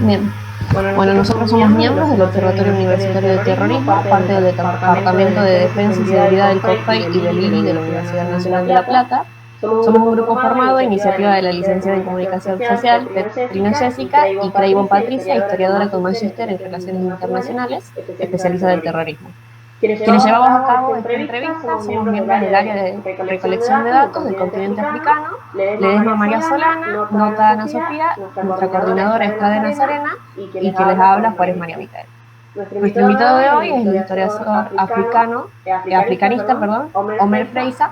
Bien. Bueno, nosotros somos miembros del Observatorio Universitario de Terrorismo, parte del Departamento de Defensa y Seguridad del COFEI y del IRI de la Universidad Nacional de La Plata. Somos un grupo formado a iniciativa de la licenciada en Comunicación Social, Petrino Jessica, y Craybon Patricia, historiadora con magíster en Relaciones Internacionales, especializada en terrorismo. Quienes llevamos a cabo esta entrevista somos miembros del área de recolección de datos del continente africano, Ledesma María Solana, Nota Ana Sofía, nuestra coordinadora es Cadena Nazarena y quien les habla Juárez María Micael. Nuestro invitado de hoy es el historiador africanista, Omer Freisa,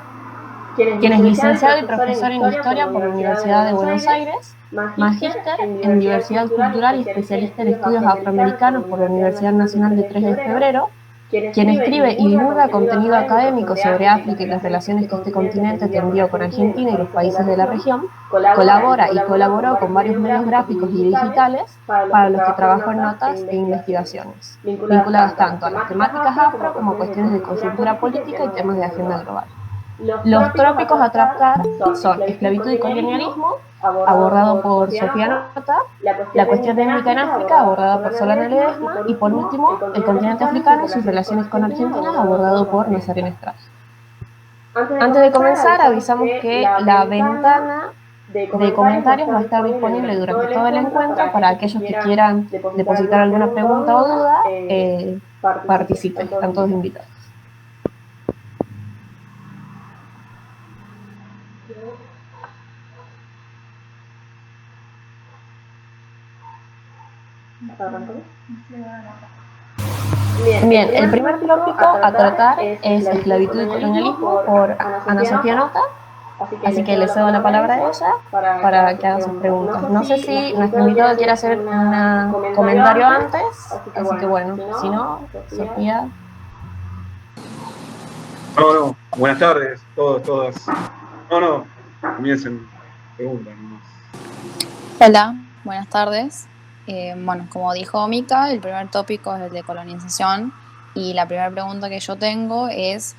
quien es licenciado y profesor en Historia por la Universidad de Buenos Aires, magíster en Diversidad Cultural y especialista en estudios afroamericanos por la Universidad Nacional de 3 de Febrero, quien escribe y divulga contenido académico sobre África y las relaciones que este continente tendría con Argentina y los países de la región, colabora y colaboró con varios medios gráficos y digitales para los que trabajó en notas e investigaciones, vinculadas tanto a las temáticas afro como a cuestiones de coyuntura política y temas de agenda global. Los tópicos a tratar son esclavitud y colonialismo, abordado por Sofía Nota, la cuestión étnica en África, abordada por Solana Ledesma, y por último, el continente africano y sus relaciones con Argentina, abordado por Nazarena Estrada. Antes de comenzar, avisamos que la ventana de comentarios va a estar disponible durante todo el encuentro para aquellos que quieran depositar alguna pregunta o duda, participen, están todos invitados. Bien, el primer tópico a tratar es esclavitud y colonialismo por Ana Sofía Nota, así que le cedo la palabra a ella para que haga sus preguntas. No sé si nuestro invitado quiere hacer un comentario antes, así que bueno, si no, Sofía. No, buenas tardes, todos, todas. No, comiencen, preguntas nomás. Hola, buenas tardes. Bueno, como dijo Mica, el primer tópico es el de colonización y la primera pregunta que yo tengo es,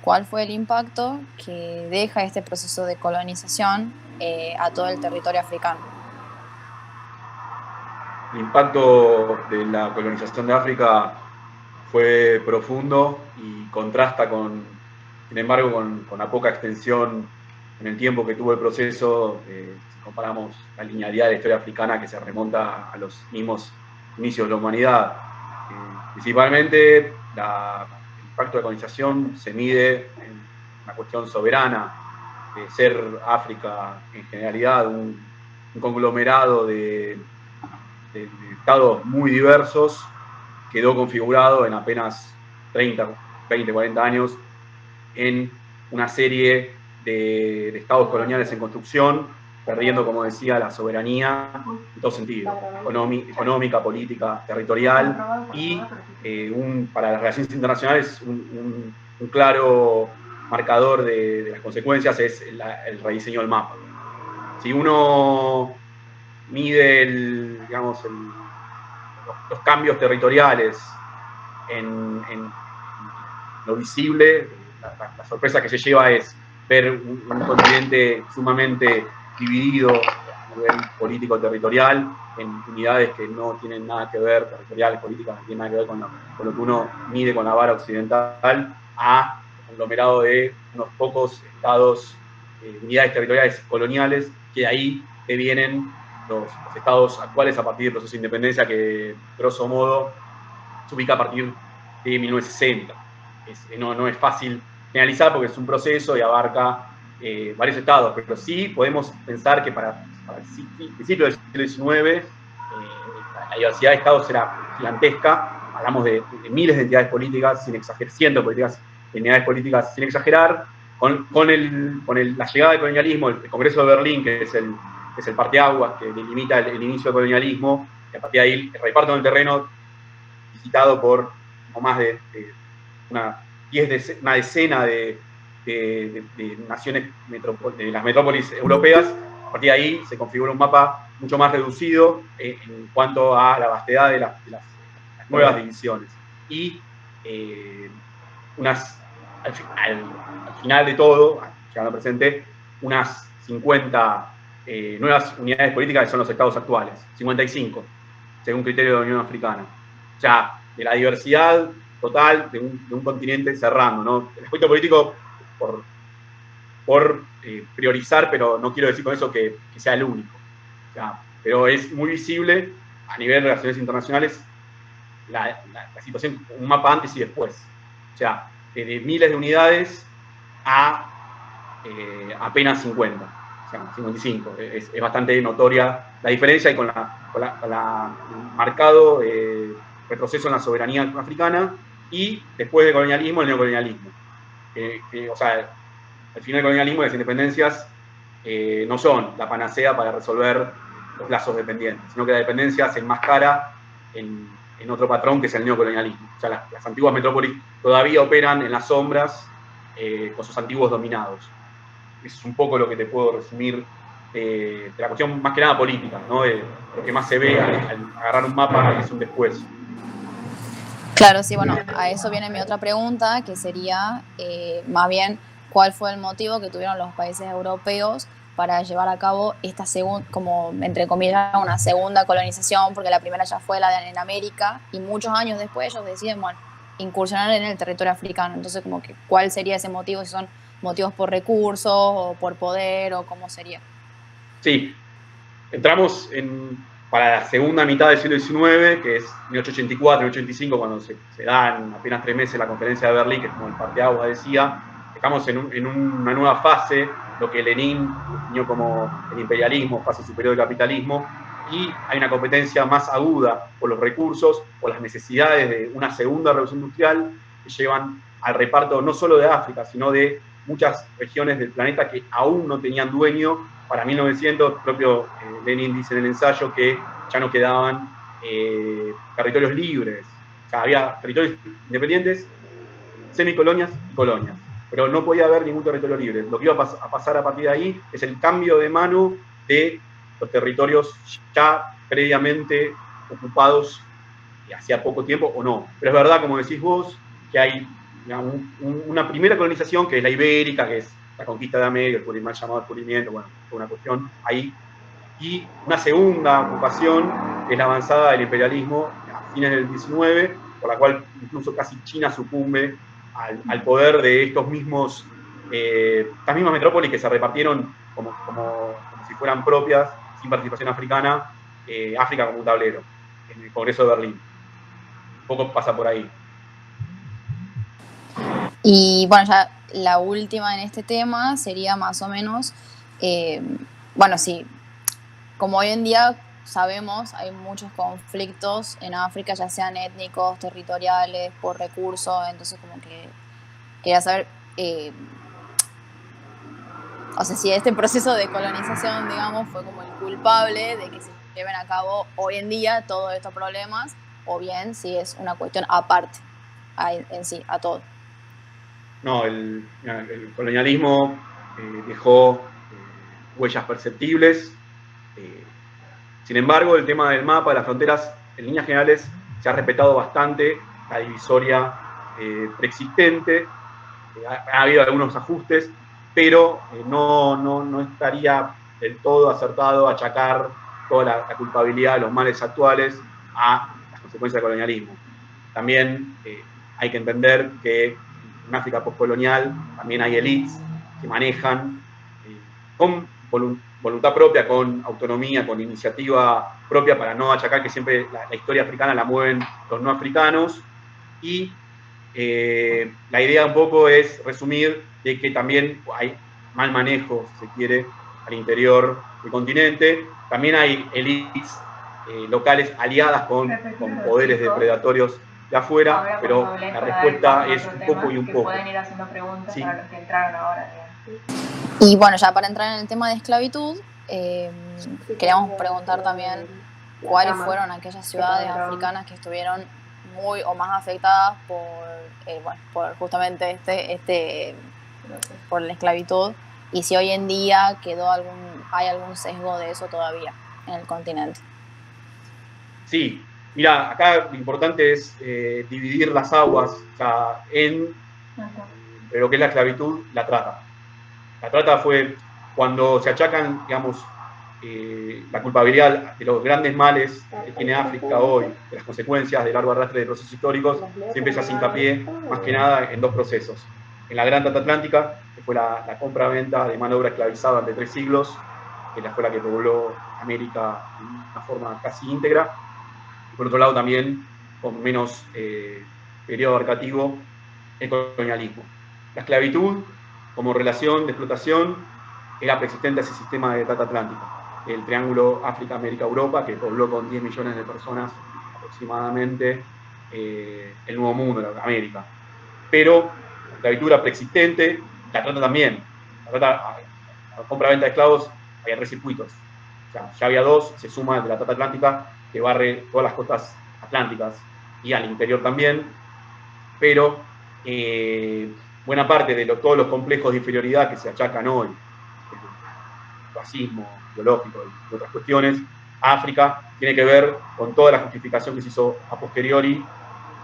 ¿cuál fue el impacto que deja este proceso de colonización a todo el territorio africano? El impacto de la colonización de África fue profundo y contrasta sin embargo, con la poca extensión en el tiempo que tuvo el proceso, si comparamos la linealidad de la historia africana que se remonta a los mismos inicios de la humanidad. Principalmente, el impacto de la colonización se mide en una cuestión soberana, de ser África en generalidad un conglomerado de estados muy diversos, quedó configurado en apenas 30, 20, 40 años en una serie de estados coloniales en construcción, perdiendo, como decía, la soberanía en todo sentido, económica, política, territorial, y para las relaciones internacionales un claro marcador de las consecuencias es el rediseño del mapa. Si uno mide los cambios territoriales en lo visible, la sorpresa que se lleva es ver un continente sumamente dividido a nivel político-territorial, en unidades que no tienen nada que ver, territoriales, políticas, no tienen nada que ver con lo que uno mide con la vara occidental, a un conglomerado de unos pocos estados, unidades territoriales coloniales, que de ahí vienen los estados actuales a partir del proceso de independencia que, grosso modo, se ubica a partir de 1960. No es fácil generalizar porque es un proceso y abarca varios estados, pero sí podemos pensar que para el principio del siglo XIX la diversidad de estados era gigantesca. Hablamos de miles de entidades políticas, sin exagerar, cientos de entidades políticas, sin exagerar. Con la llegada del colonialismo, el Congreso de Berlín, que es el parteaguas que delimita el inicio del colonialismo, y a partir de ahí el reparto del terreno visitado por no más de una decena de naciones, de las metrópolis europeas. A partir de ahí se configura un mapa mucho más reducido en cuanto a la vastedad de las nuevas divisiones. Y al final de todo, llegando al presente, unas 50 nuevas unidades políticas que son los estados actuales, 55, según criterio de la Unión Africana. O sea, de la diversidad total de un continente cerrando, ¿no? El aspecto político, por priorizar, pero no quiero decir con eso que sea el único. O sea, pero es muy visible a nivel de relaciones internacionales la situación, un mapa antes y después. O sea, de miles de unidades a apenas 50, o sea, 55. Es bastante notoria la diferencia y con la marcado retroceso en la soberanía africana y después del colonialismo, el neocolonialismo. O sea, al final el colonialismo y las independencias no son la panacea para resolver los lazos dependientes, sino que la dependencia se enmascara en otro patrón que es el neocolonialismo. O sea, las antiguas metrópolis todavía operan en las sombras con sus antiguos dominados. Eso es un poco lo que te puedo resumir de la cuestión más que nada política, ¿no? De lo que más se ve al agarrar un mapa es un después. Claro, sí, bueno, a eso viene mi otra pregunta, que sería más bien cuál fue el motivo que tuvieron los países europeos para llevar a cabo esta segunda, como entre comillas, una segunda colonización, porque la primera ya fue la en América, y muchos años después ellos deciden, bueno, incursionar en el territorio africano. Entonces, como que, ¿cuál sería ese motivo? Si son motivos por recursos, o por poder, o cómo sería. Sí, entramos para la segunda mitad del siglo XIX, que es 1884, 1885, cuando se da en apenas 3 meses la conferencia de Berlín, que es como el parteaguas decía. Estamos en una nueva fase, lo que Lenin definió como el imperialismo, fase superior del capitalismo, y hay una competencia más aguda por los recursos, por las necesidades de una segunda revolución industrial que llevan al reparto no solo de África, sino de muchas regiones del planeta que aún no tenían dueño. Para 1900, propio Lenin dice en el ensayo que ya no quedaban territorios libres. O sea, había territorios independientes, semicolonias y colonias, pero no podía haber ningún territorio libre. Lo que iba a pasar a partir de ahí es el cambio de mano de los territorios ya previamente ocupados hacía poco tiempo o no. Pero es verdad, como decís vos, que hay una primera colonización que es la ibérica, que es la conquista de América, el mal llamado descubrimiento, bueno, fue una cuestión ahí. Y una segunda ocupación es la avanzada del imperialismo a fines del 19, por la cual incluso casi China sucumbe al poder de estas mismas metrópolis que se repartieron como si fueran propias, sin participación africana, África como un tablero, en el Congreso de Berlín. Un poco pasa por ahí. Y bueno, ya la última en este tema sería más o menos, bueno, sí, como hoy en día sabemos, hay muchos conflictos en África, ya sean étnicos, territoriales, por recursos, entonces como que quería saber, o sea, si este proceso de colonización, digamos, fue como el culpable de que se lleven a cabo hoy en día todos estos problemas, o bien si es una cuestión aparte en sí, a todo. No, el colonialismo dejó huellas perceptibles. Sin embargo, el tema del mapa, de las fronteras, en líneas generales se ha respetado bastante la divisoria preexistente. Ha habido algunos ajustes, pero no estaría del todo acertado achacar toda la culpabilidad de los males actuales a las consecuencias del colonialismo. También hay que entender que en África postcolonial también hay élites que manejan con voluntad propia, con autonomía, con iniciativa propia, para no achacar que siempre la historia africana la mueven los no africanos. Y la idea un poco es resumir de que también hay mal manejo, si se quiere, al interior del continente. También hay élites locales aliadas con poderes depredatorios de afuera, ahora, pero la respuesta es un poco y un poco. Pueden ir haciendo preguntas, sí, para los que entraron ahora. Y bueno, ya para entrar en el tema de esclavitud, queríamos preguntar también cuáles fueron aquellas ciudades africanas que estuvieron muy o más afectadas por justamente por la esclavitud, y si hoy en día hay algún sesgo de eso todavía en el continente. Sí, mira, acá lo importante es dividir las aguas, o sea, entre lo que es la esclavitud y la trata. La trata fue cuando se achacan, digamos, la culpabilidad de los grandes males que tiene África hoy, de las consecuencias del largo arrastre de procesos históricos, siempre se hace hincapié más que nada en dos procesos. En la Gran Transatlántica, que fue la compra-venta de mano de obra esclavizada durante 3 siglos, que fue la que pobló América de una forma casi íntegra, y por otro lado también, con menos periodo abarcativo, el colonialismo. La esclavitud, como relación de explotación, era preexistente a ese sistema de trata atlántica, el triángulo África-América-Europa, que pobló con 10 millones de personas aproximadamente el Nuevo Mundo, América. Pero la esclavitud era preexistente, la trata también. La compra-venta de esclavos, había 3 circuitos. O sea, ya había 2, se suma de la trata atlántica, que barre todas las costas atlánticas y al interior también, pero buena parte de todos los complejos de inferioridad que se achacan hoy, racismo, biológico y otras cuestiones, África tiene que ver con toda la justificación que se hizo a posteriori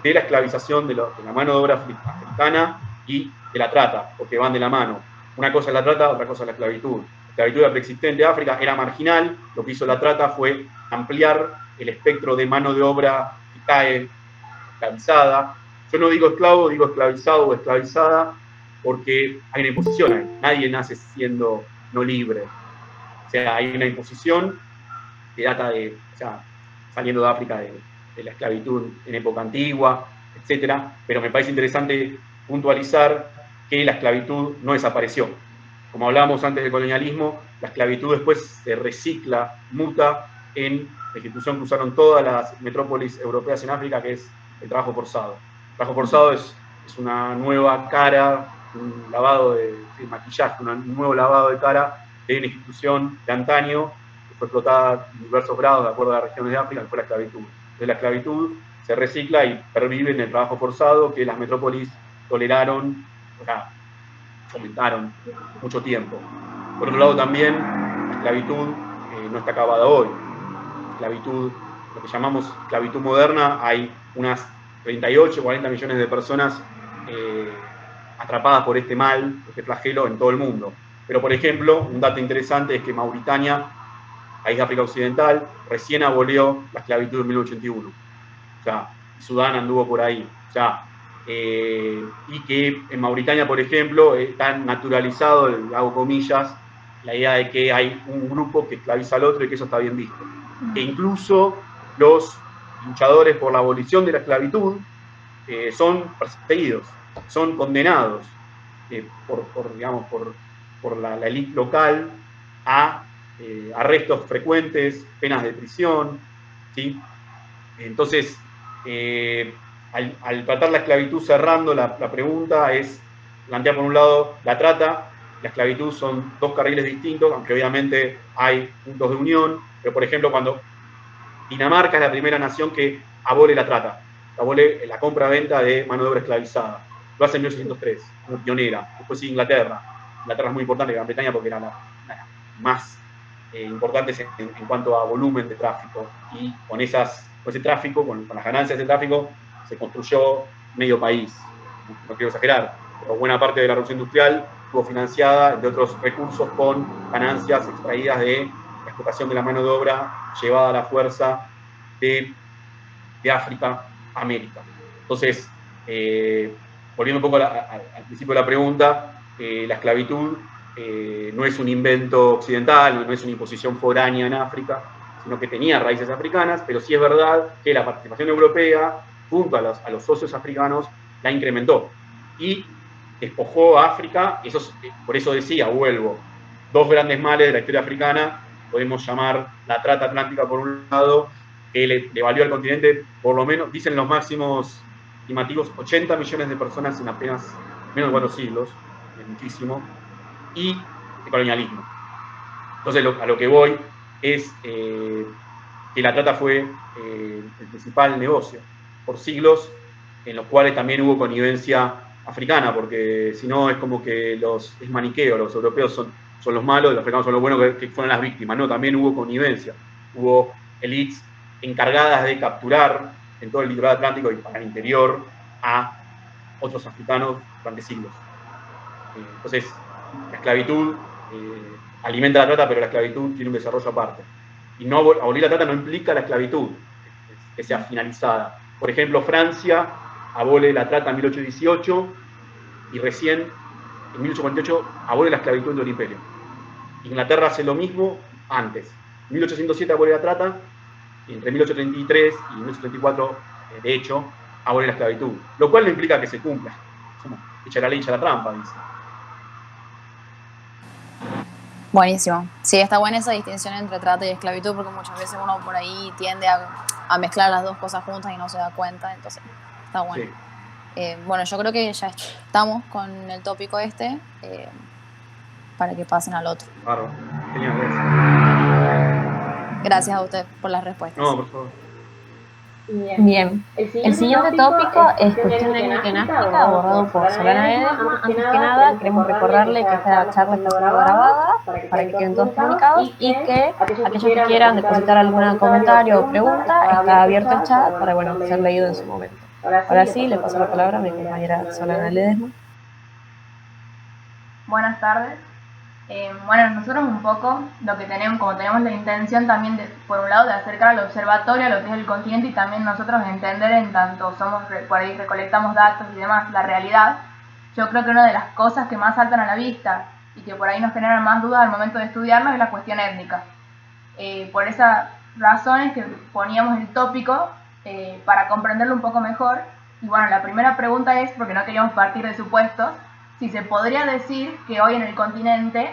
de la esclavización de la mano de obra africana y de la trata, porque van de la mano. Una cosa es la trata, otra cosa es la esclavitud. La esclavitud era preexistente de África, era marginal, lo que hizo la trata fue ampliar el espectro de mano de obra que cae esclavizada. Yo no digo esclavo, digo esclavizado o esclavizada, porque hay una imposición ahí. Nadie nace siendo no libre. O sea, hay una imposición que data de, o sea, saliendo de África de la esclavitud en época antigua, etcétera, pero me parece interesante puntualizar que la esclavitud no desapareció. Como hablábamos antes del colonialismo, la esclavitud después se recicla, muta en la institución que usaron todas las metrópolis europeas en África, que es el trabajo forzado. El trabajo forzado es una nueva cara, un lavado de maquillaje, un nuevo lavado de cara de una institución de antaño que fue explotada en diversos grados de acuerdo a las regiones de África, que fue la esclavitud. Entonces la esclavitud se recicla y pervive en el trabajo forzado que las metrópolis toleraron, o sea, fomentaron mucho tiempo. Por otro lado también, la esclavitud no está acabada hoy. Esclavitud, lo que llamamos esclavitud moderna, hay unas 38 o 40 millones de personas atrapadas por este mal, este flagelo en todo el mundo. Pero, por ejemplo, un dato interesante es que Mauritania, país de África Occidental, recién abolió la esclavitud en 1981. O sea, Sudán anduvo por ahí. O sea, y que en Mauritania, por ejemplo, está naturalizado, hago comillas, la idea de que hay un grupo que esclaviza al otro y que eso está bien visto. Que incluso los luchadores por la abolición de la esclavitud son perseguidos, son condenados por la élite local a arrestos frecuentes, penas de prisión, ¿sí? Entonces, al tratar la esclavitud cerrando, la pregunta es plantear por un lado la trata, la esclavitud son dos carriles distintos, aunque obviamente hay puntos de unión, pero por ejemplo cuando Dinamarca es la primera nación que abole la trata, abole la compra-venta de mano de obra esclavizada, lo hace en 1803, como pionera, después sí Inglaterra es muy importante, Gran Bretaña porque era la más importante en cuanto a volumen de tráfico, y con ese tráfico, con las ganancias de tráfico, se construyó medio país. No quiero exagerar, pero buena parte de la revolución industrial estuvo financiada, entre otros recursos, con ganancias extraídas de la explotación de la mano de obra llevada a la fuerza de África a América. Entonces, volviendo un poco al principio de la pregunta, la esclavitud no es un invento occidental, no es una imposición foránea en África, sino que tenía raíces africanas, pero sí es verdad que la participación europea, junto a los socios africanos, la incrementó. Y despojó a África, por eso decía, vuelvo, dos grandes males de la historia africana, podemos llamar la trata atlántica por un lado, que le valió al continente, por lo menos, dicen los máximos estimativos, 80 millones de personas en apenas menos de 4 siglos, es muchísimo, y el colonialismo. Entonces, a lo que voy es que la trata fue el principal negocio por siglos, en los cuales también hubo connivencia africana, porque si no es como que es maniqueo, los europeos son los malos, los africanos son los buenos, que fueron las víctimas. No, también hubo connivencia, hubo élites encargadas de capturar en todo el litoral atlántico y para el interior a otros africanos durante siglos. Entonces, la esclavitud alimenta la trata, pero la esclavitud tiene un desarrollo aparte. Y no abolir la trata no implica la esclavitud, que sea finalizada. Por ejemplo, Francia abole la trata en 1818 y recién, en 1848, abole la esclavitud del imperio. Inglaterra hace lo mismo antes. En 1807 abole la trata, y entre 1833 y 1834, de hecho, abole la esclavitud. Lo cual no implica que se cumpla. Como, echa la ley, echa la trampa, dice. Buenísimo. Sí, está buena esa distinción entre trata y esclavitud, porque muchas veces uno por ahí tiende a mezclar las dos cosas juntas y no se da cuenta, entonces está bueno. Sí. Bueno, yo creo que ya estamos con el tópico para que pasen al otro. Claro, genial, gracias. Gracias a usted por las respuestas. No, por favor. Bien. El siguiente tópico es cuestión étnica en África, abordado por Solana Ledesma. Antes que nada, queremos recordarle que esta charla está siendo grabada para que queden todos comunicados y que aquellos que quieran depositar algún comentario o pregunta, está abierto el chat para ser leído en su momento. Ahora sí, le paso la palabra a mi compañera Solana Ledesma. Buenas tardes. Bueno, nosotros un poco lo que tenemos, como tenemos la intención también de, por un lado, de acercar al observatorio a lo que es el continente y también nosotros entender en tanto somos, por ahí recolectamos datos y demás, la realidad, yo creo que una de las cosas que más saltan a la vista y que por ahí nos generan más dudas al momento de estudiarnos es la cuestión étnica. Por esas razones que poníamos el tópico para comprenderlo un poco mejor. Y bueno, la primera pregunta es, porque no queríamos partir de supuestos, si se podría decir que hoy en el continente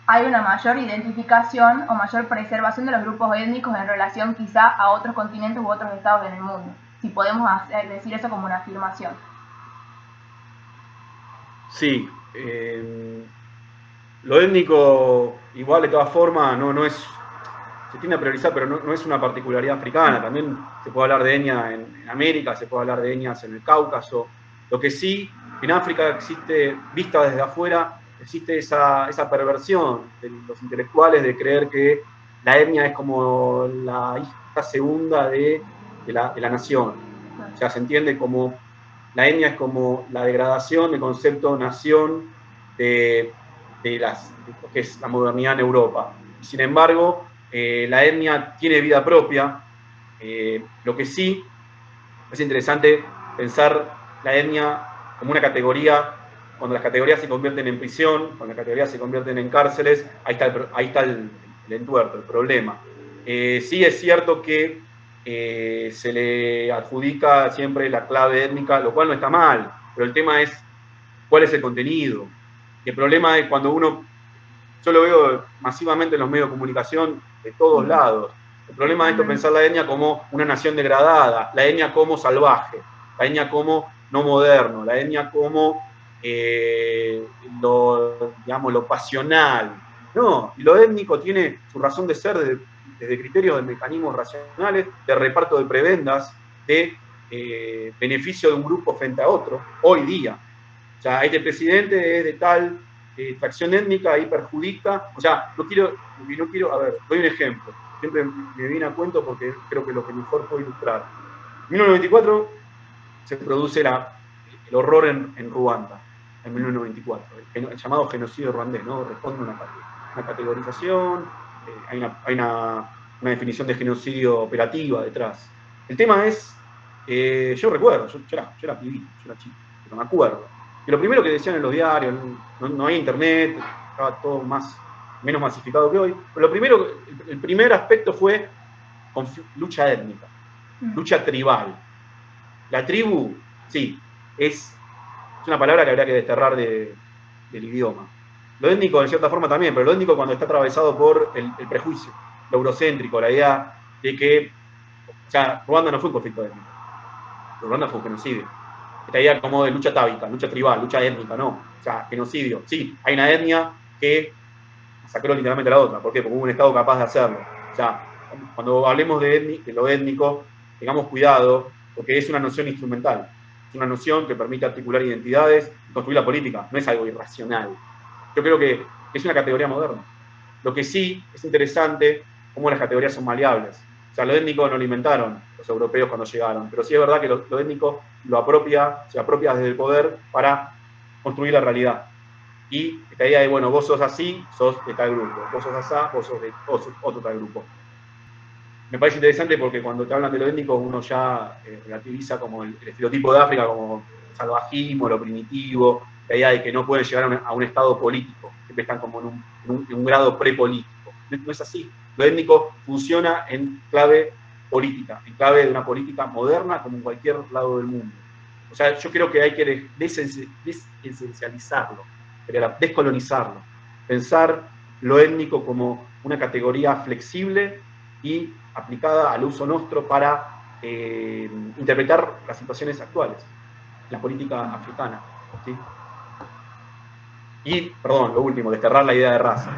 hay una mayor identificación o mayor preservación de los grupos étnicos en relación quizá a otros continentes u otros estados en el mundo. Si podemos decir eso como una afirmación. Sí. Lo étnico, igual de todas formas, no es... Se tiende a priorizar, pero no es una particularidad africana. También se puede hablar de etnia en América, se puede hablar de etnias en el Cáucaso. Lo que sí, en África existe, vista desde afuera, existe esa perversión de los intelectuales de creer que la etnia es como la hija segunda de la nación. O sea, se entiende como, la etnia es como la degradación del concepto nación de lo que es la modernidad en Europa. Sin embargo, la etnia tiene vida propia. Lo que sí es interesante pensar la etnia como una categoría, cuando las categorías se convierten en prisión, cuando las categorías se convierten en cárceles, ahí está el entuerto, el problema. Sí es cierto que se le adjudica siempre la clave étnica, lo cual no está mal, pero el tema es cuál es el contenido. Y el problema es cuando yo lo veo masivamente en los medios de comunicación de todos lados. El problema de esto es pensar la etnia como una nación degradada, la etnia como salvaje, la etnia como no moderno, la etnia como lo pasional. No, y lo étnico tiene su razón de ser desde criterios de mecanismos racionales, de reparto de prebendas, de beneficio de un grupo frente a otro, hoy día. O sea, este presidente es de tal fracción étnica, ahí perjudica. O sea, no quiero, a ver, doy un ejemplo. Siempre me viene a cuento porque creo que es lo que mejor puedo ilustrar. En 1994 se produce el horror en Ruanda, en 1994, el llamado genocidio ruandés, ¿no? Responde a una categorización, hay una definición de genocidio operativa detrás. El tema es, yo recuerdo, yo era pibito, yo era chico, pero me acuerdo. Y lo primero que decían en los diarios, no hay internet, estaba todo menos masificado que hoy, pero el primer aspecto fue lucha étnica, lucha tribal. La tribu, sí, es una palabra que habría que desterrar del idioma. Lo étnico, en cierta forma, también, pero lo étnico cuando está atravesado por el prejuicio, lo eurocéntrico, la idea de que, o sea, Ruanda no fue un conflicto étnico, Ruanda fue un genocidio. Esta idea como de lucha tábica, lucha tribal, lucha étnica, no. O sea, genocidio. Sí, hay una etnia que masacró literalmente a la otra. ¿Por qué? Porque hubo un Estado capaz de hacerlo. O sea, cuando hablemos de lo étnico, tengamos cuidado, porque es una noción instrumental. Es una noción que permite articular identidades y construir la política. No es algo irracional. Yo creo que es una categoría moderna. Lo que sí es interesante, cómo las categorías son maleables. O sea, lo étnico no lo inventaron los europeos cuando llegaron, pero sí es verdad que lo étnico se apropia desde el poder para construir la realidad. y esta idea de, bueno, vos sos así, sos de tal grupo, vos sos asá, vos sos otro tal grupo. Me parece interesante porque cuando te hablan de lo étnico uno ya relativiza como el estereotipo de África como el salvajismo, lo primitivo, la idea de que no pueden llegar a un estado político, siempre están como en un grado prepolítico. No es así. Lo étnico funciona en clave política, en clave de una política moderna como en cualquier lado del mundo. O sea, yo creo que hay que desesencializarlo, descolonizarlo, pensar lo étnico como una categoría flexible y aplicada al uso nuestro para interpretar las situaciones actuales, la política africana. ¿Sí? Y, perdón, lo último, desterrar la idea de raza.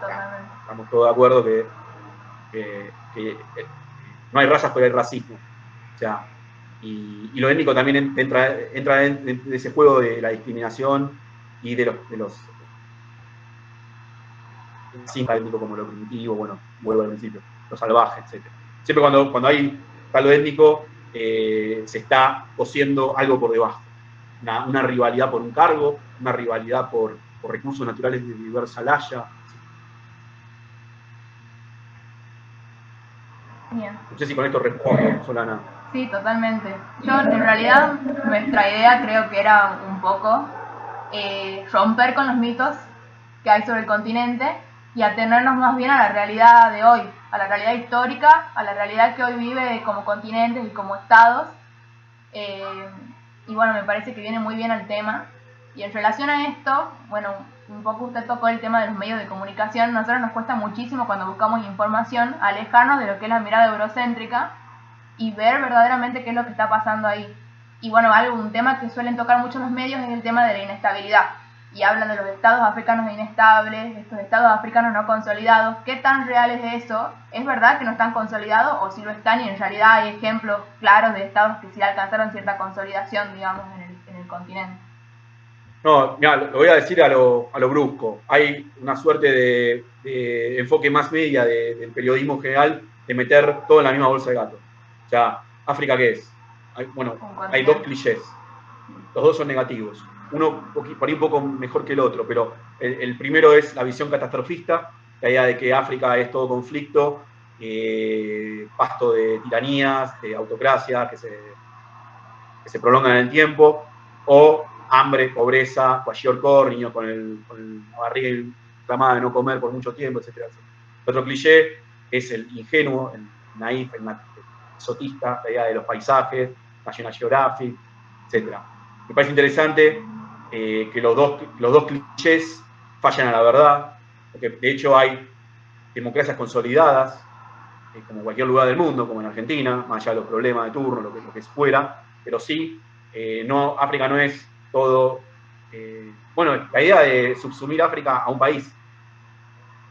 Totalmente. Estamos todos de acuerdo que no hay razas, pero hay racismo. O sea, y lo étnico también entra en ese juego de la discriminación y de los étnico como lo primitivo, bueno, vuelvo al principio, lo salvaje, etc. Siempre cuando hay palo étnico, se está cosiendo algo por debajo. Una rivalidad por un cargo, una rivalidad por recursos naturales de diversa laya. Bien. No sé si con esto respondo, Solana. Sí, totalmente. Yo, en realidad, nuestra idea creo que era un poco romper con los mitos que hay sobre el continente y atenernos más bien a la realidad de hoy, a la realidad histórica, a la realidad que hoy vive como continentes y como estados. Y bueno, me parece que viene muy bien al tema. Y en relación a esto, bueno, un poco usted tocó el tema de los medios de comunicación. A nosotros nos cuesta muchísimo cuando buscamos información alejarnos de lo que es la mirada eurocéntrica y ver verdaderamente qué es lo que está pasando ahí. Y bueno, un tema que suelen tocar mucho los medios es el tema de la inestabilidad. Y hablan de los estados africanos inestables, estos estados africanos no consolidados. ¿Qué tan real es eso? ¿Es verdad que no están consolidados o si lo están y en realidad hay ejemplos claros de estados que sí alcanzaron cierta consolidación, digamos, en el continente? No, mira, lo voy a decir a lo brusco. Hay una suerte de enfoque más media del periodismo en general de meter todo en la misma bolsa de gato. O sea, ¿África qué es? Hay dos clichés. Los dos son negativos. Uno por ahí un poco mejor que el otro, pero el primero es la visión catastrofista, la idea de que África es todo conflicto, pasto de tiranías, de autocracia que se prolongan en el tiempo, o hambre, pobreza, kwashiorkor, niños con la barriga inflamada de no comer por mucho tiempo, etc. El otro cliché es el ingenuo, el naif, el exotista, la idea de los paisajes, National Geographic, etc. Me parece interesante que los dos clichés fallan a la verdad, porque de hecho hay democracias consolidadas, como en cualquier lugar del mundo, como en Argentina, más allá de los problemas de turno, lo que es fuera, pero sí, África no es todo. Bueno, la idea de subsumir África a un país.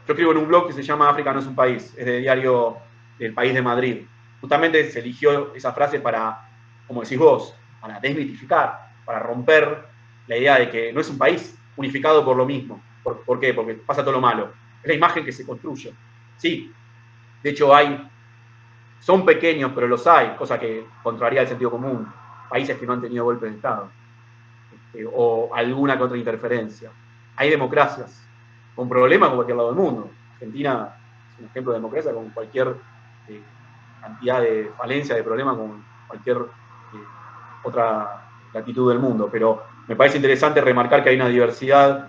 Yo escribo en un blog que se llama África no es un país, es de diario del País de Madrid. Justamente se eligió esa frase para, como decís vos, para desmitificar, para romper la idea de que no es un país unificado por lo mismo. ¿Por qué? Porque pasa todo lo malo. Es la imagen que se construye. Sí, de hecho son pequeños, pero los hay, cosa que contraría el sentido común. Países que no han tenido golpes de Estado o alguna que otra interferencia. Hay democracias con problemas como cualquier lado del mundo. Argentina es un ejemplo de democracia con cualquier cantidad de falencia, de problemas, con cualquier otra latitud del mundo. Pero me parece interesante remarcar que hay una diversidad,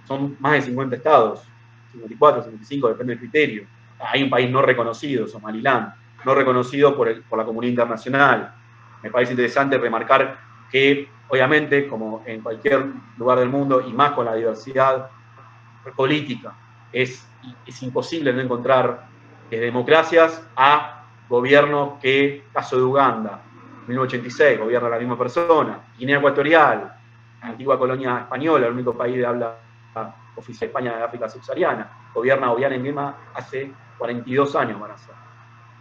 son más de 50 estados, 54, 55, depende del criterio. Hay un país no reconocido, Somaliland, no reconocido por la comunidad internacional. Me parece interesante remarcar que, obviamente, como en cualquier lugar del mundo, y más con la diversidad política, es imposible no encontrar democracias a gobiernos que, caso de Uganda, 1986, gobierna la misma persona, Guinea Ecuatorial, antigua colonia española, el único país de habla oficial de España de África subsahariana, gobierna Obiang Nguema hace 42 años van a ser.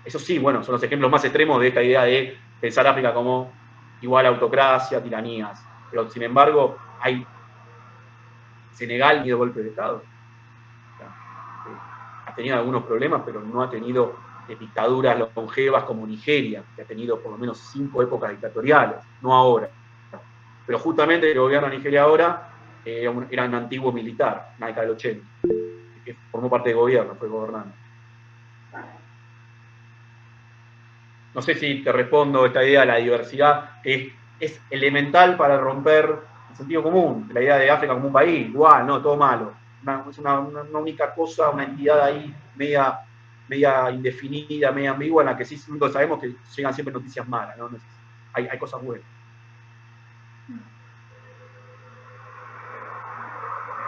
Eso sí, bueno, son los ejemplos más extremos de esta idea de pensar África como igual a autocracia, tiranías. Pero, sin embargo, hay Senegal ni de golpe de Estado. O sea, ha tenido algunos problemas, pero no ha tenido dictaduras longevas como Nigeria, que ha tenido por lo menos 5 épocas dictatoriales, no ahora. Pero justamente el que gobierna Nigeria ahora era un antiguo militar, en la década del 80, que formó parte del gobierno, fue gobernante. No sé si te respondo esta idea de la diversidad, que es elemental para romper el sentido común, la idea de África como un país, igual, no, todo malo. Es una única cosa, una entidad ahí media indefinida, media ambigua, en la que sí sabemos que llegan siempre noticias malas, ¿no? Hay cosas buenas.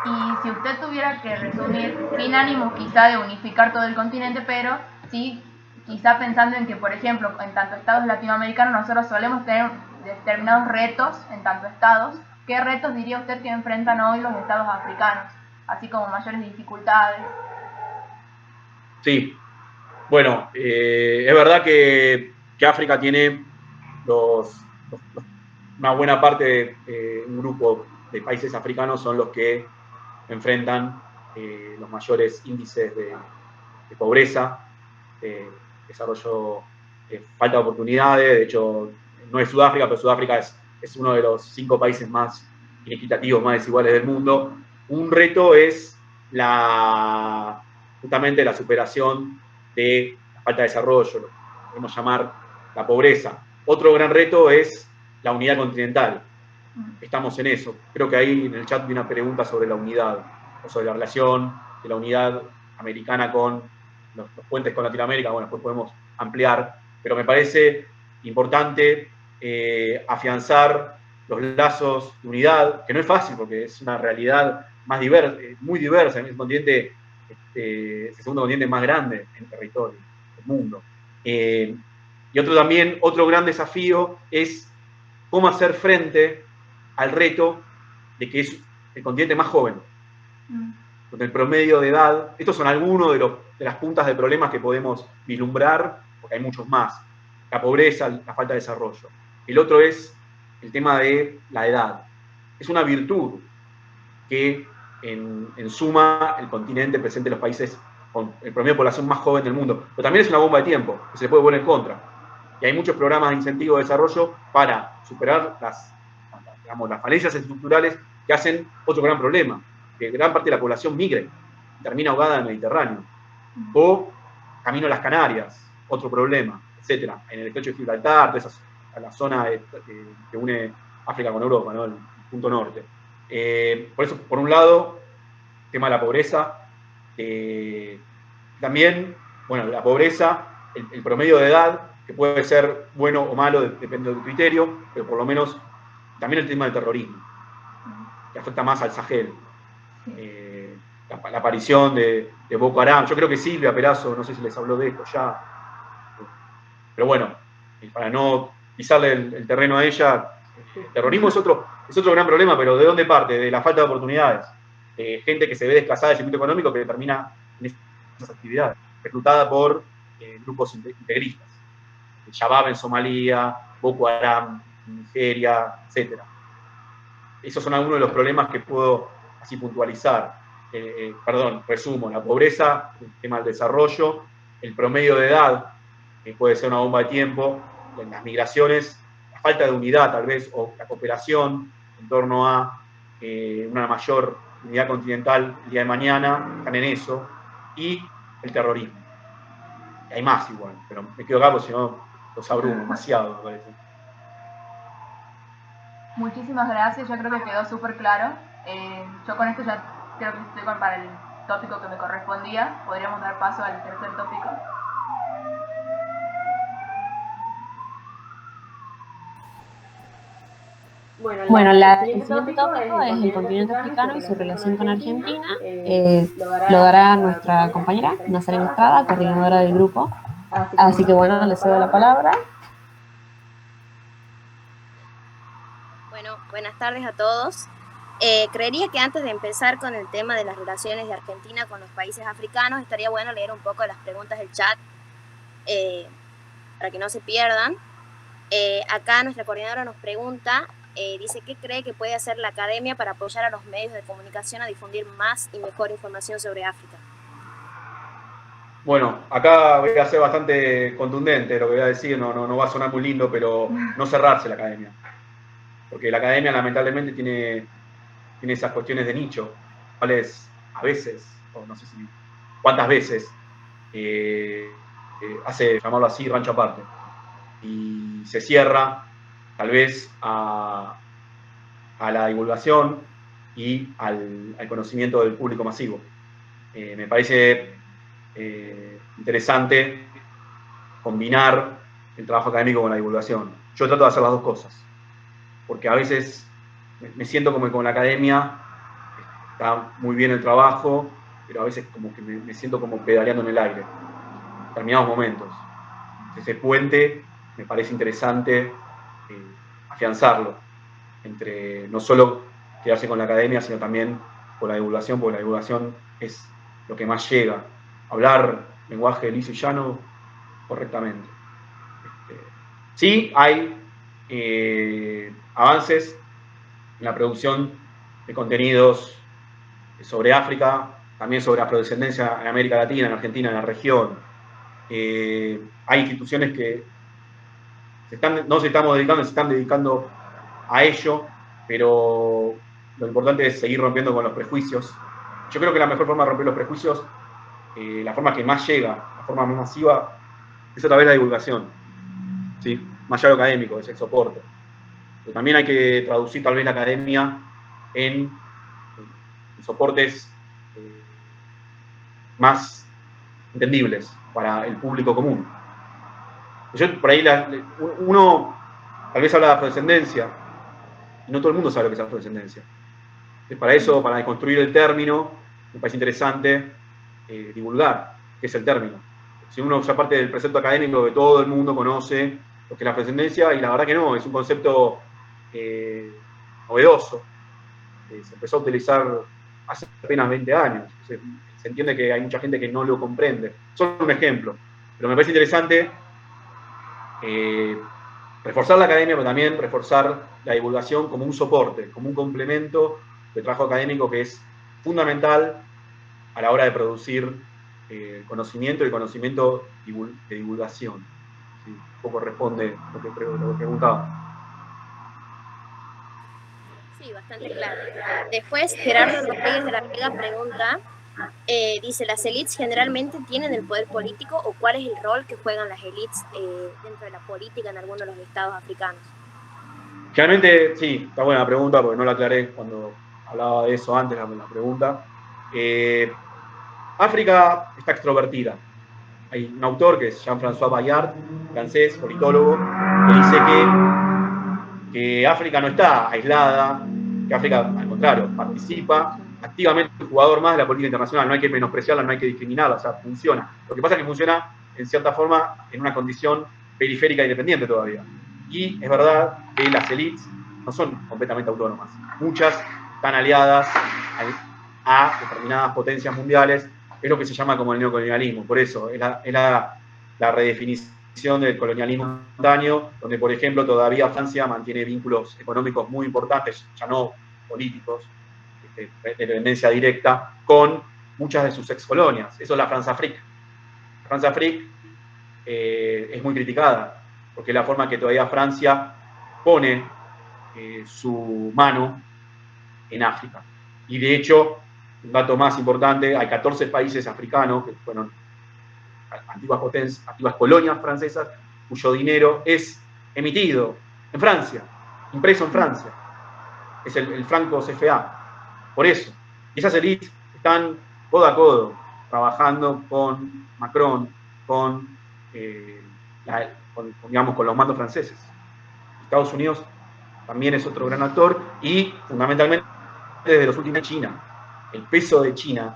Y si usted tuviera que resumir, sin ánimo quizá de unificar todo el continente, pero sí quizá pensando en que, por ejemplo, en tanto estados latinoamericanos nosotros solemos tener determinados retos en tanto estados, ¿qué retos diría usted que enfrentan hoy los estados africanos? Así como mayores dificultades. Sí, bueno, es verdad que África tiene una buena parte de un grupo de países africanos son los que enfrentan los mayores índices de pobreza, de desarrollo, falta de oportunidades. De hecho, no es Sudáfrica, pero Sudáfrica es uno de los 5 países más inequitativos, más desiguales del mundo. Un reto es justamente la superación de la falta de desarrollo, lo que podemos llamar la pobreza. Otro gran reto es la unidad continental. Estamos en eso. Creo que ahí en el chat vi una pregunta sobre la unidad, o sobre la relación de la unidad americana con los puentes con Latinoamérica. Bueno, después podemos ampliar, pero me parece importante afianzar los lazos de unidad, que no es fácil porque es una realidad más diversa, muy diversa. En el continente, es el segundo continente más grande en territorio del mundo. Y otro gran desafío es cómo hacer frente al reto de que es el continente más joven, con el promedio de edad. Estos son algunos de las puntas de problemas que podemos vislumbrar, porque hay muchos más. La pobreza, la falta de desarrollo. El otro es el tema de la edad. Es una virtud que en suma el continente presente los países con el promedio de población más joven del mundo. Pero también es una bomba de tiempo, que se le puede poner en contra. Y hay muchos programas de incentivo de desarrollo para superar las falencias estructurales que hacen otro gran problema, que gran parte de la población migre y termina ahogada en el Mediterráneo. O camino a las Canarias, otro problema, etcétera. En el estrecho de Gibraltar, a la zona que une África con Europa, ¿no? El punto norte. Por eso, por un lado, el tema de la pobreza. También, bueno, la pobreza, el promedio de edad, que puede ser bueno o malo, depende del criterio, pero por lo menos también el tema del terrorismo, que afecta más al Sahel. La aparición de Boko Haram. Yo creo que Silvia Perazo, no sé si les habló de esto ya, pero bueno, para no pisarle el terreno a ella, el terrorismo es otro gran problema, pero ¿de dónde parte? De la falta de oportunidades. Gente que se ve desplazada del circuito económico que termina en esas actividades, reclutada por grupos integristas. El Shabab en Somalia, Boko Haram en Nigeria, etc. Esos son algunos de los problemas que puedo así puntualizar. Resumo, la pobreza, el tema del desarrollo, el promedio de edad, que puede ser una bomba de tiempo, las migraciones, la falta de unidad tal vez, o la cooperación en torno a una mayor unidad continental el día de mañana, están en eso, y el terrorismo. Y hay más igual, pero me quedo acá porque si no los abrumo demasiado, me parece. Muchísimas gracias, yo creo que quedó súper claro. Yo con esto ya creo que estoy para el tópico que me correspondía. Podríamos dar paso al tercer tópico. Bueno, el siguiente tópico es el continente africano y su relación con Argentina. Lo dará nuestra compañera, Nazarena Estrada, coordinadora del grupo. Así que bueno, le cedo la palabra. Bueno, buenas tardes a todos. Creería que antes de empezar con el tema de las relaciones de Argentina con los países africanos, estaría bueno leer un poco las preguntas del chat para que no se pierdan. Acá nuestra coordinadora nos pregunta, dice, ¿qué cree que puede hacer la academia para apoyar a los medios de comunicación a difundir más y mejor información sobre África? Bueno, acá voy a ser bastante contundente lo que voy a decir, no va a sonar muy lindo, pero no cerrarse la academia. Porque la academia lamentablemente tiene tiene esas cuestiones de nicho, cuales a veces, o no sé si cuántas veces, hace, llamarlo así, rancho aparte. Y se cierra tal vez a la divulgación y al conocimiento del público masivo. Me parece interesante combinar el trabajo académico con la divulgación. Yo trato de hacer las dos cosas, porque a veces me siento como que con la academia está muy bien el trabajo, pero a veces como que me siento como pedaleando en el aire, en determinados momentos. Ese puente me parece interesante afianzarlo, entre no solo quedarse con la academia, sino también con la divulgación, porque la divulgación es lo que más llega. Hablar lenguaje liso y llano correctamente. Sí, hay avances en la producción de contenidos sobre África, también sobre afrodescendencia en América Latina, en Argentina, en la región. Hay instituciones que no se están dedicando a ello, pero lo importante es seguir rompiendo con los prejuicios. Yo creo que la mejor forma de romper los prejuicios, la forma que más llega, la forma más masiva, es a través de la divulgación, ¿sí? Más allá de lo académico, es el soporte. Pero también hay que traducir tal vez la academia en soportes más entendibles para el público común. Yo, por ahí, uno tal vez habla de afrodescendencia, y no todo el mundo sabe lo que es afrodescendencia. Entonces, para eso, para construir el término, me parece interesante divulgar qué es el término. Si uno ya parte del precepto académico que todo el mundo conoce lo que es la afrodescendencia, y la verdad que no, es un concepto novedoso. Se empezó a utilizar hace apenas 20 años. Entonces, se entiende que hay mucha gente que no lo comprende. Solo un ejemplo. Pero me parece interesante reforzar la academia, pero también reforzar la divulgación como un soporte, como un complemento de trabajo académico que es fundamental a la hora de producir conocimiento y conocimiento de divulgación. ¿Sí? Un poco responde lo que preguntaba. Sí, bastante claro. Después, Gerardo Rodríguez de la Vega pregunta, dice, ¿las élites generalmente tienen el poder político o cuál es el rol que juegan las élites dentro de la política en algunos de los estados africanos? Generalmente, sí, está buena la pregunta porque no la aclaré cuando hablaba de eso antes, la pregunta. África está extrovertida. Hay un autor que es Jean-François Bayard, francés, politólogo, que dice que África no está aislada, que África, al contrario, participa activamente, un jugador más de la política internacional. No hay que menospreciarla, no hay que discriminarla, o sea, funciona. Lo que pasa es que funciona, en cierta forma, en una condición periférica e independiente todavía. Y es verdad que las élites no son completamente autónomas. Muchas están aliadas a determinadas potencias mundiales. Es lo que se llama como el neocolonialismo. Por eso, es la redefinición del colonialismo momentáneo, donde, por ejemplo, todavía Francia mantiene vínculos económicos muy importantes, ya no políticos, de dependencia directa, con muchas de sus excolonias. Eso es la France-Afrique. La France-Afrique es muy criticada, porque es la forma que todavía Francia pone su mano en África. Y de hecho, un dato más importante, hay 14 países africanos que fueron antiguas colonias francesas, cuyo dinero es emitido en Francia, impreso en Francia. Es el franco CFA. Por eso. Y esas élites están codo a codo, trabajando con Macron, digamos, con los mandos franceses. Estados Unidos también es otro gran actor y fundamentalmente desde los últimos China. El peso de China,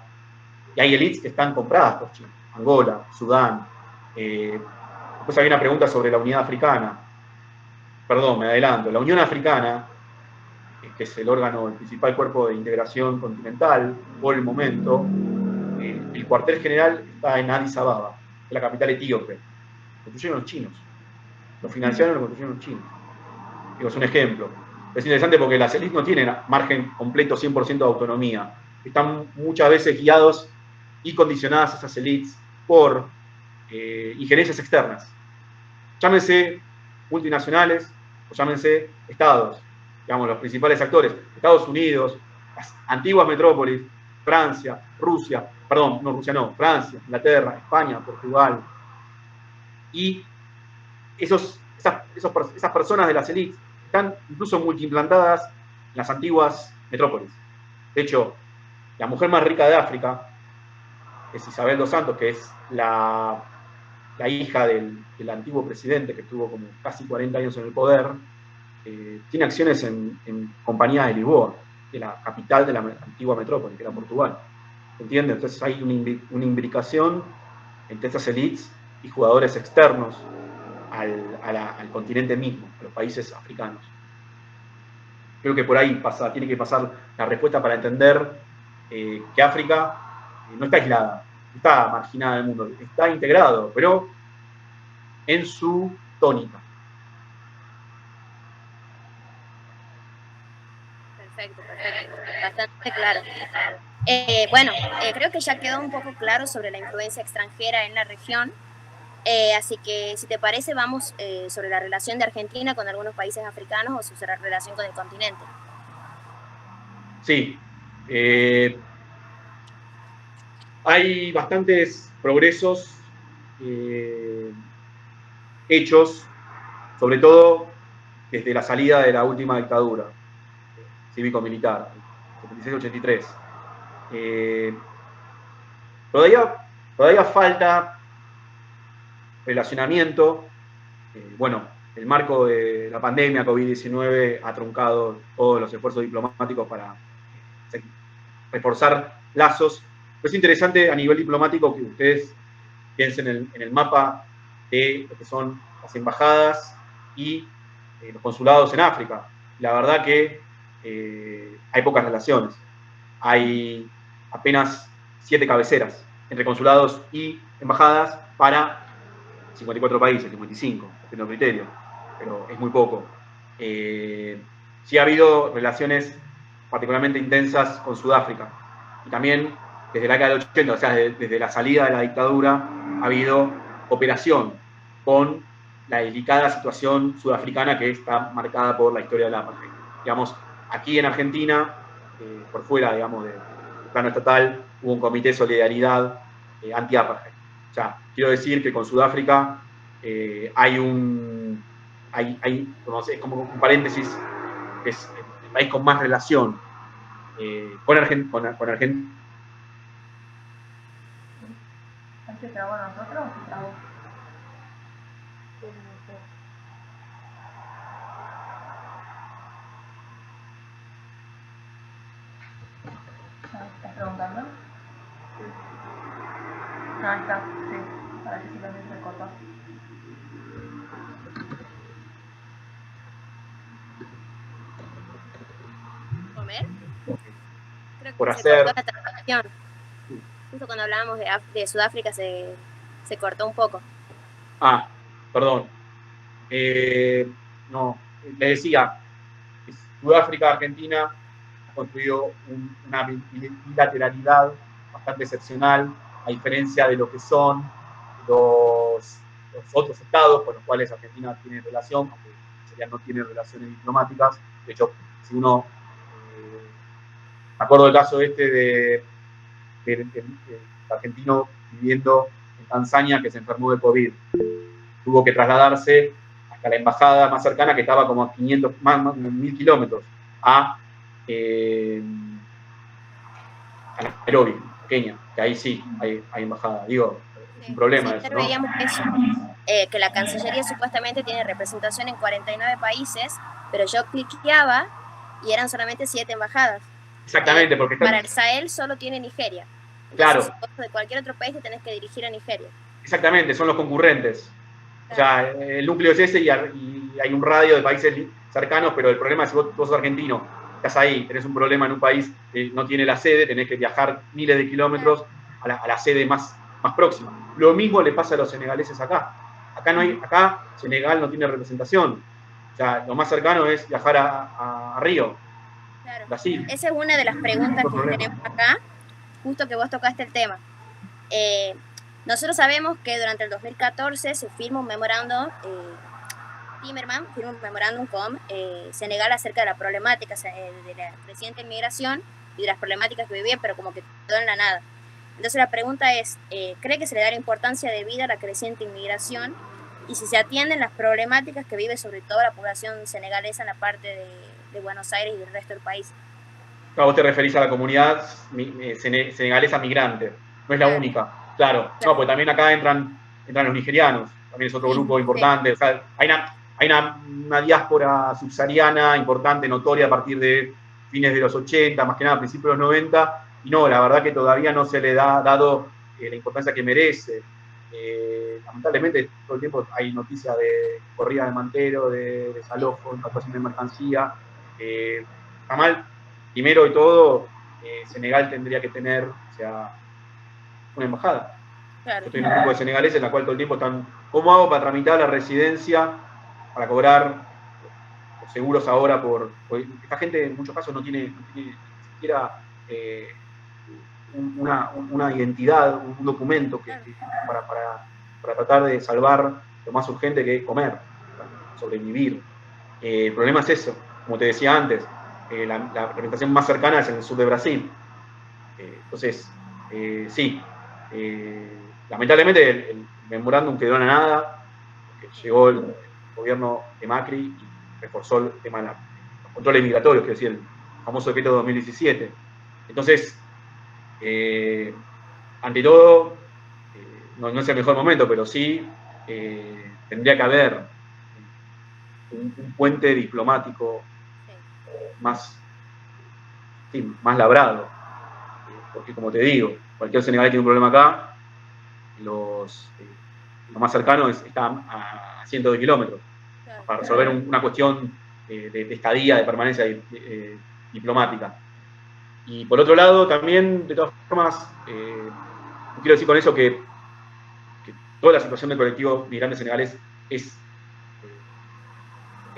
y hay élites que están compradas por China. Angola, Sudán. Después hay una pregunta sobre la unidad africana. Perdón, me adelanto. La Unión Africana, que es el órgano, el principal cuerpo de integración continental por el momento, el cuartel general está en Addis Ababa, que es la capital etíope. Lo construyeron los chinos. Lo financiaron y lo construyeron los chinos. Digo, es un ejemplo. Es interesante porque las élites no tienen margen completo 100% de autonomía. Están muchas veces guiados y condicionadas esas élites por injerencias externas. Llámense multinacionales o llámense estados, digamos, los principales actores. Estados Unidos, las antiguas metrópolis, Francia, Rusia, perdón, no Rusia no, Francia, Inglaterra, España, Portugal, y esas personas de las élites están incluso multiimplantadas en las antiguas metrópolis. De hecho, la mujer más rica de África es Isabel dos Santos, que es la hija del antiguo presidente que estuvo como casi 40 años en el poder. Tiene acciones en compañías de Lisboa, de la capital de la antigua metrópoli, que era Portugal. ¿Entiendes? Entonces hay una imbricación entre estas élites y jugadores externos al continente mismo, a los países africanos. Creo que por ahí tiene que pasar la respuesta para entender que África no está aislada, no está marginada del mundo, está integrado, pero en su tónica. Perfecto, bastante claro. Creo que ya quedó un poco claro sobre la influencia extranjera en la región, así que si te parece vamos sobre la relación de Argentina con algunos países africanos o su relación con el continente. Sí, hay bastantes progresos hechos, sobre todo desde la salida de la última dictadura cívico-militar, 76-83. Todavía falta relacionamiento. Bueno, el marco de la pandemia COVID-19 ha truncado todos los esfuerzos diplomáticos para reforzar lazos. Pero es interesante a nivel diplomático que ustedes piensen en el mapa de lo que son las embajadas y los consulados en África. La verdad que hay pocas relaciones. Hay apenas 7 cabeceras entre consulados y embajadas para 54 países, 55, dependiendo del criterio, pero es muy poco. Sí ha habido relaciones particularmente intensas con Sudáfrica, y también desde la década del 80, o sea, desde la salida de la dictadura, ha habido cooperación con la delicada situación sudafricana que está marcada por la historia de la apartheid. Digamos, aquí en Argentina, por fuera, digamos, del plano estatal, hubo un comité de solidaridad anti-apartheid. O sea, quiero decir que con Sudáfrica hay como un paréntesis, que es el país con más relación con Argentina. ¿Se trabó nosotros o se trabó? ¿Estás preguntando? No, ahí está, sí. Para que sí también se cortó. ¿Comer? Creo que Por se hacer... cortó la transmisión. Justo cuando hablábamos de Sudáfrica se cortó un poco. Ah, perdón. No, le decía, Sudáfrica-Argentina ha construido una bilateralidad bastante excepcional, a diferencia de lo que son los otros estados con los cuales Argentina tiene relación, aunque sería no tiene relaciones diplomáticas. De hecho, si uno... me acuerdo del caso de argentino viviendo en Tanzania que se enfermó de COVID. Tuvo que trasladarse hasta la embajada más cercana, que estaba como a 500, más 1000 kilómetros, a Nairobi, Kenia, que ahí sí hay embajada. Digo, es un problema sí, eso, ¿no? veíamos eso, que la Cancillería supuestamente tiene representación en 49 países, pero yo cliqueaba y eran solamente 7 embajadas. Exactamente, porque para el Sahel solo tiene Nigeria. Entonces, claro. si vos de cualquier otro país te tenés que dirigir a Nigeria. Exactamente, son los concurrentes. Claro. O sea, el núcleo es ese y hay un radio de países cercanos, pero el problema es si vos sos argentino, estás ahí, tenés un problema en un país que no tiene la sede, tenés que viajar miles de kilómetros a la sede más próxima. Lo mismo le pasa a los senegaleses acá. Acá Senegal no tiene representación. O sea, lo más cercano es viajar a Río. Claro. Brasil. Esa es una de las preguntas que tenemos acá, justo que vos tocaste el tema. Nosotros sabemos que durante el 2014 se firma un memorándum, Timerman firma un memorándum con Senegal acerca de la problemática de la creciente inmigración y de las problemáticas que vivía, pero como que quedó en la nada. Entonces la pregunta es, ¿cree que se le da la importancia debida a la creciente inmigración? Y si se atienden las problemáticas que vive sobre todo la población senegalesa en la parte de Buenos Aires y del resto del país. Claro, vos te referís a la comunidad senegalesa migrante, no es la Claro, única, claro. claro. No, pues también acá entran los nigerianos, también es otro Sí, grupo sí. importante. O sea, hay una diáspora subsahariana importante, notoria a partir de fines de los 80, más que nada a principios de los 90, y no, la verdad que todavía no se le ha dado la importancia que merece. Lamentablemente todo el tiempo hay noticias de corrida de mantero, de desalojo, importación de mercancía. Está mal. Primero de todo, Senegal tendría que tener, o sea, una embajada. Claro. Yo estoy en un grupo de senegaleses en la cual todo el tiempo están, ¿cómo hago para tramitar la residencia, para cobrar los seguros ahora? Porque esta gente en muchos casos no tiene ni siquiera una identidad, un documento para tratar de salvar lo más urgente, que es comer, sobrevivir. El problema es eso, como te decía antes, la representación más cercana es en el sur de Brasil. Entonces, sí, lamentablemente el memorándum quedó en la nada, porque llegó el gobierno de Macri y reforzó el tema de los controles migratorios, que decía el famoso decreto de 2017. Entonces, ante todo, no es el mejor momento, pero sí tendría que haber un puente diplomático más labrado. Porque, como te digo, cualquier senegalés tiene un problema acá, lo más cercano está a cientos de kilómetros, para resolver una cuestión de estadía, de permanencia diplomática. Y por otro lado, también, de todas formas, quiero decir con eso que toda la situación del colectivo migrante senegalés es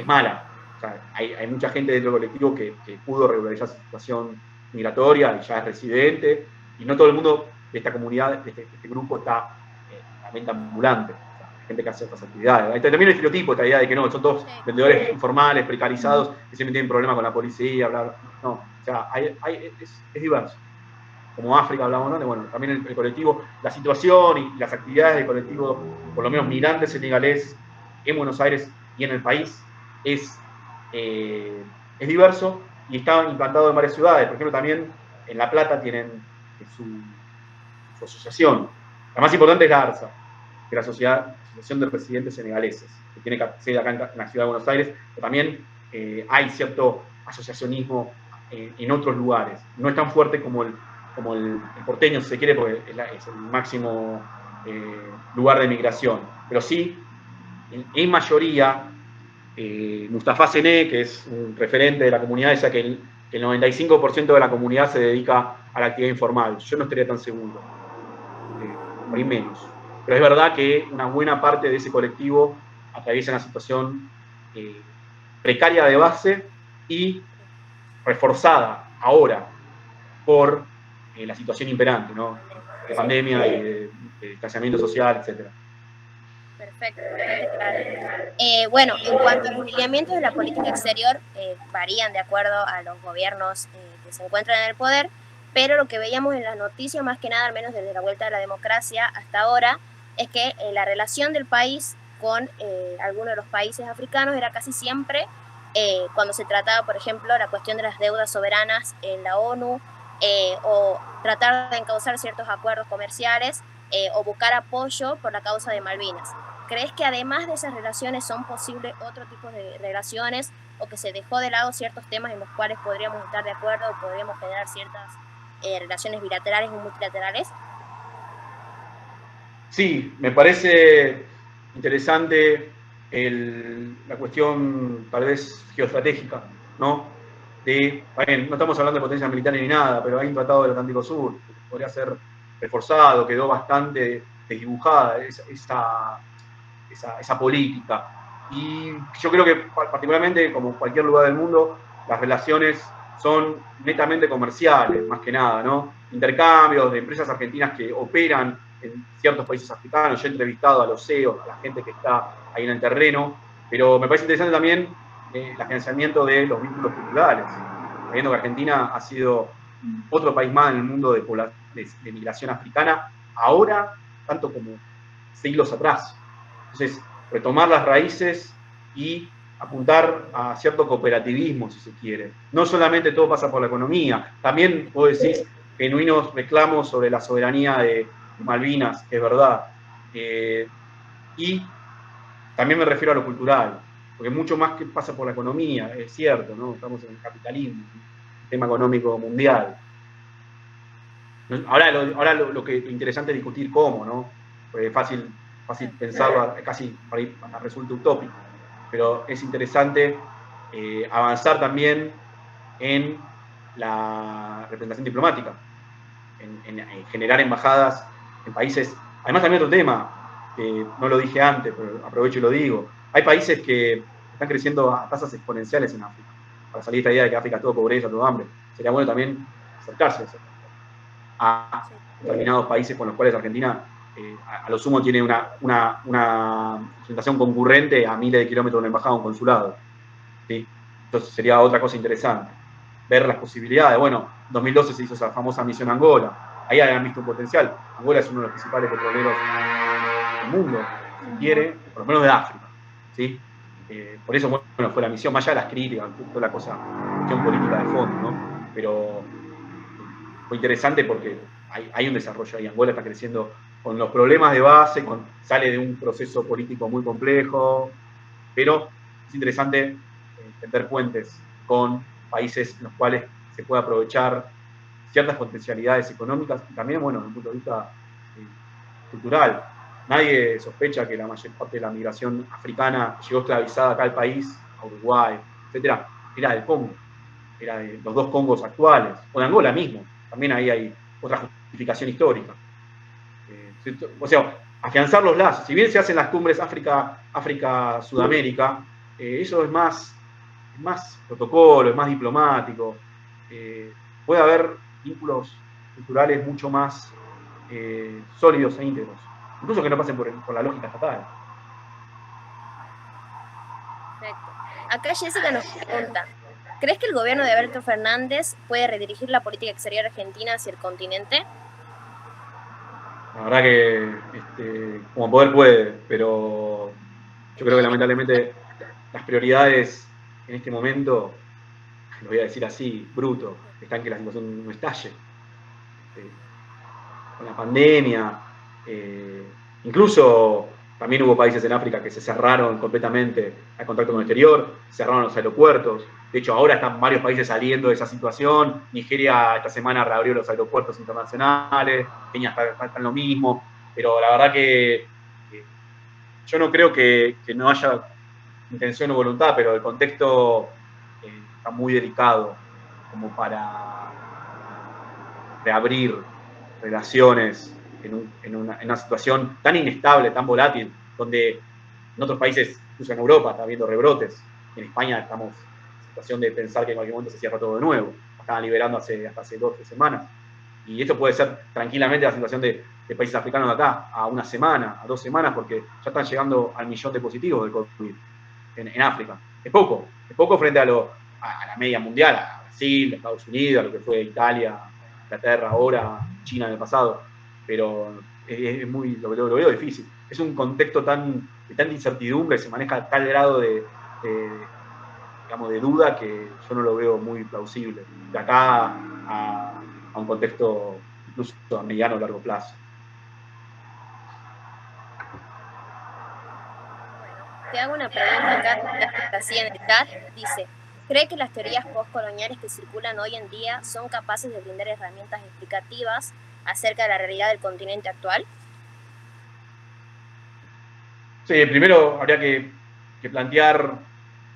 mala. O sea, hay mucha gente dentro del colectivo que pudo regularizar su situación migratoria y ya es residente, y no todo el mundo de esta comunidad, de este grupo, está en la venta ambulante. O sea, hay gente que hace otras actividades. También el estereotipo, esta idea de que no, son todos vendedores informales, precarizados, que siempre tienen problemas con la policía, bla, bla. No, o sea, es diverso. Como África hablamos, ¿no? Bueno, también el colectivo, la situación y las actividades del colectivo, por lo menos migrantes senegaleses en Buenos Aires y en el país, es diverso y está implantado en varias ciudades. Por ejemplo, también en La Plata tienen su asociación. La más importante es la ARSA, que es la Asociación de Residentes Senegaleses, que tiene sede acá en la ciudad de Buenos Aires, pero también hay cierto asociacionismo en otros lugares. No es tan fuerte como el porteño, si se quiere, porque es el máximo lugar de migración. Pero sí, en mayoría, Mustafa Sené, que es un referente de la comunidad, decía que el 95% de la comunidad se dedica a la actividad informal. Yo no estaría tan seguro, por ahí menos. Pero es verdad que una buena parte de ese colectivo atraviesa una situación precaria de base y reforzada ahora por la situación imperante, ¿no? De pandemia y de distanciamiento social, etc. Perfecto, bastante claro. Bueno, en cuanto a los lineamientos de la política exterior, varían de acuerdo a los gobiernos que se encuentran en el poder, pero lo que veíamos en las noticias, más que nada, al menos desde la vuelta de la democracia hasta ahora, es que la relación del país con algunos de los países africanos era casi siempre, cuando se trataba, por ejemplo, la cuestión de las deudas soberanas en la ONU, o tratar de encauzar ciertos acuerdos comerciales, o buscar apoyo por la causa de Malvinas. ¿Crees que además de esas relaciones son posibles otro tipo de relaciones, o que se dejó de lado ciertos temas en los cuales podríamos estar de acuerdo o podríamos generar ciertas relaciones bilaterales o multilaterales? Sí, me parece interesante la cuestión tal vez geoestratégica, ¿no? No estamos hablando de potencias militares ni nada, pero hay un tratado del Atlántico Sur que podría ser reforzado, quedó bastante desdibujada esa política. Y yo creo que particularmente, como cualquier lugar del mundo, las relaciones son netamente comerciales, más que nada, ¿no? Intercambios de empresas argentinas que operan en ciertos países africanos. Yo he entrevistado a los CEOs, a la gente que está ahí en el terreno, pero me parece interesante también el financiamiento de los vínculos culturales, sabiendo que Argentina ha sido otro país más en el mundo de migración africana, ahora tanto como siglos atrás. Entonces, retomar las raíces y apuntar a cierto cooperativismo, si se quiere. No solamente todo pasa por la economía, también vos decís genuinos reclamos sobre la soberanía de Malvinas, que es verdad. Y también me refiero a lo cultural, porque mucho más que pasa por la economía, es cierto, ¿no? Estamos en el capitalismo, un sistema económico mundial. Ahora lo que es interesante es discutir cómo, ¿no? Porque es fácil pensarlo, casi resulta utópico, pero es interesante avanzar también en la representación diplomática, en generar embajadas en países. Además, también otro tema, que no lo dije antes, pero aprovecho y lo digo. Hay países que están creciendo a tasas exponenciales en África. Para salir de esta idea de que África es todo pobreza, todo hambre. Sería bueno también acercarse a determinados países con los cuales Argentina, a lo sumo, tiene una presentación concurrente a miles de kilómetros de una embajada o un consulado. ¿Sí? Entonces sería otra cosa interesante. Ver las posibilidades. Bueno, en 2012 se hizo esa famosa misión Angola. Ahí habían visto un potencial. Angola es uno de los principales petroleros del mundo, si quiere, por lo menos de África. ¿Sí? Por eso, bueno, fue la misión, más allá de las críticas, toda la cuestión política de fondo, ¿no? Pero fue interesante porque hay un desarrollo ahí. Angola está creciendo con los problemas de base, sale de un proceso político muy complejo, pero es interesante tender puentes con países en los cuales se puede aprovechar ciertas potencialidades económicas y también, bueno, desde un punto de vista cultural. Nadie sospecha que la mayor parte de la migración africana llegó esclavizada acá al país, a Uruguay, etcétera, era del Congo, era de los dos Congos actuales, o de Angola mismo. También ahí hay otra justificación histórica. O sea, afianzar los lazos. Si bien se hacen las cumbres África-Sudamérica, eso es más protocolo, es más diplomático. Puede haber vínculos culturales mucho más sólidos e íntegros, incluso que no pasen por la lógica estatal. Perfecto. Acá Jessica nos pregunta, ¿crees que el gobierno de Alberto Fernández puede redirigir la política exterior argentina hacia el continente? La verdad que como poder puede, pero yo creo que lamentablemente las prioridades en este momento, lo voy a decir así, bruto, están que la situación no estalle. Con la pandemia, incluso también hubo países en África que se cerraron completamente al contacto con el exterior, cerraron los aeropuertos. De hecho, ahora están varios países saliendo de esa situación. Nigeria esta semana reabrió los aeropuertos internacionales, Kenia está en lo mismo, pero la verdad que yo no creo que no haya intención o voluntad, pero el contexto está muy delicado como para reabrir relaciones en una situación tan inestable, tan volátil, donde en otros países, incluso en Europa, está habiendo rebrotes. En España estamos en situación de pensar que en cualquier momento se cierra todo de nuevo. Estaban liberando hasta hace 2 o 3 semanas. Y esto puede ser tranquilamente la situación de países africanos de acá, a una semana, a 2 semanas, porque ya están llegando al 1.000.000 de positivos de COVID en África. Es poco frente a la media mundial, a Brasil, a Estados Unidos, a lo que fue Italia, Inglaterra ahora, China en el pasado, pero es muy, lo veo difícil. Es un contexto de tanta incertidumbre, se maneja a tal grado de duda que yo no lo veo muy plausible. De acá a un contexto incluso a mediano o largo plazo. Bueno, te hago una pregunta acá, así en el chat, dice, ¿cree que las teorías postcoloniales que circulan hoy en día son capaces de brindar herramientas explicativas acerca de la realidad del continente actual? Sí, primero habría que plantear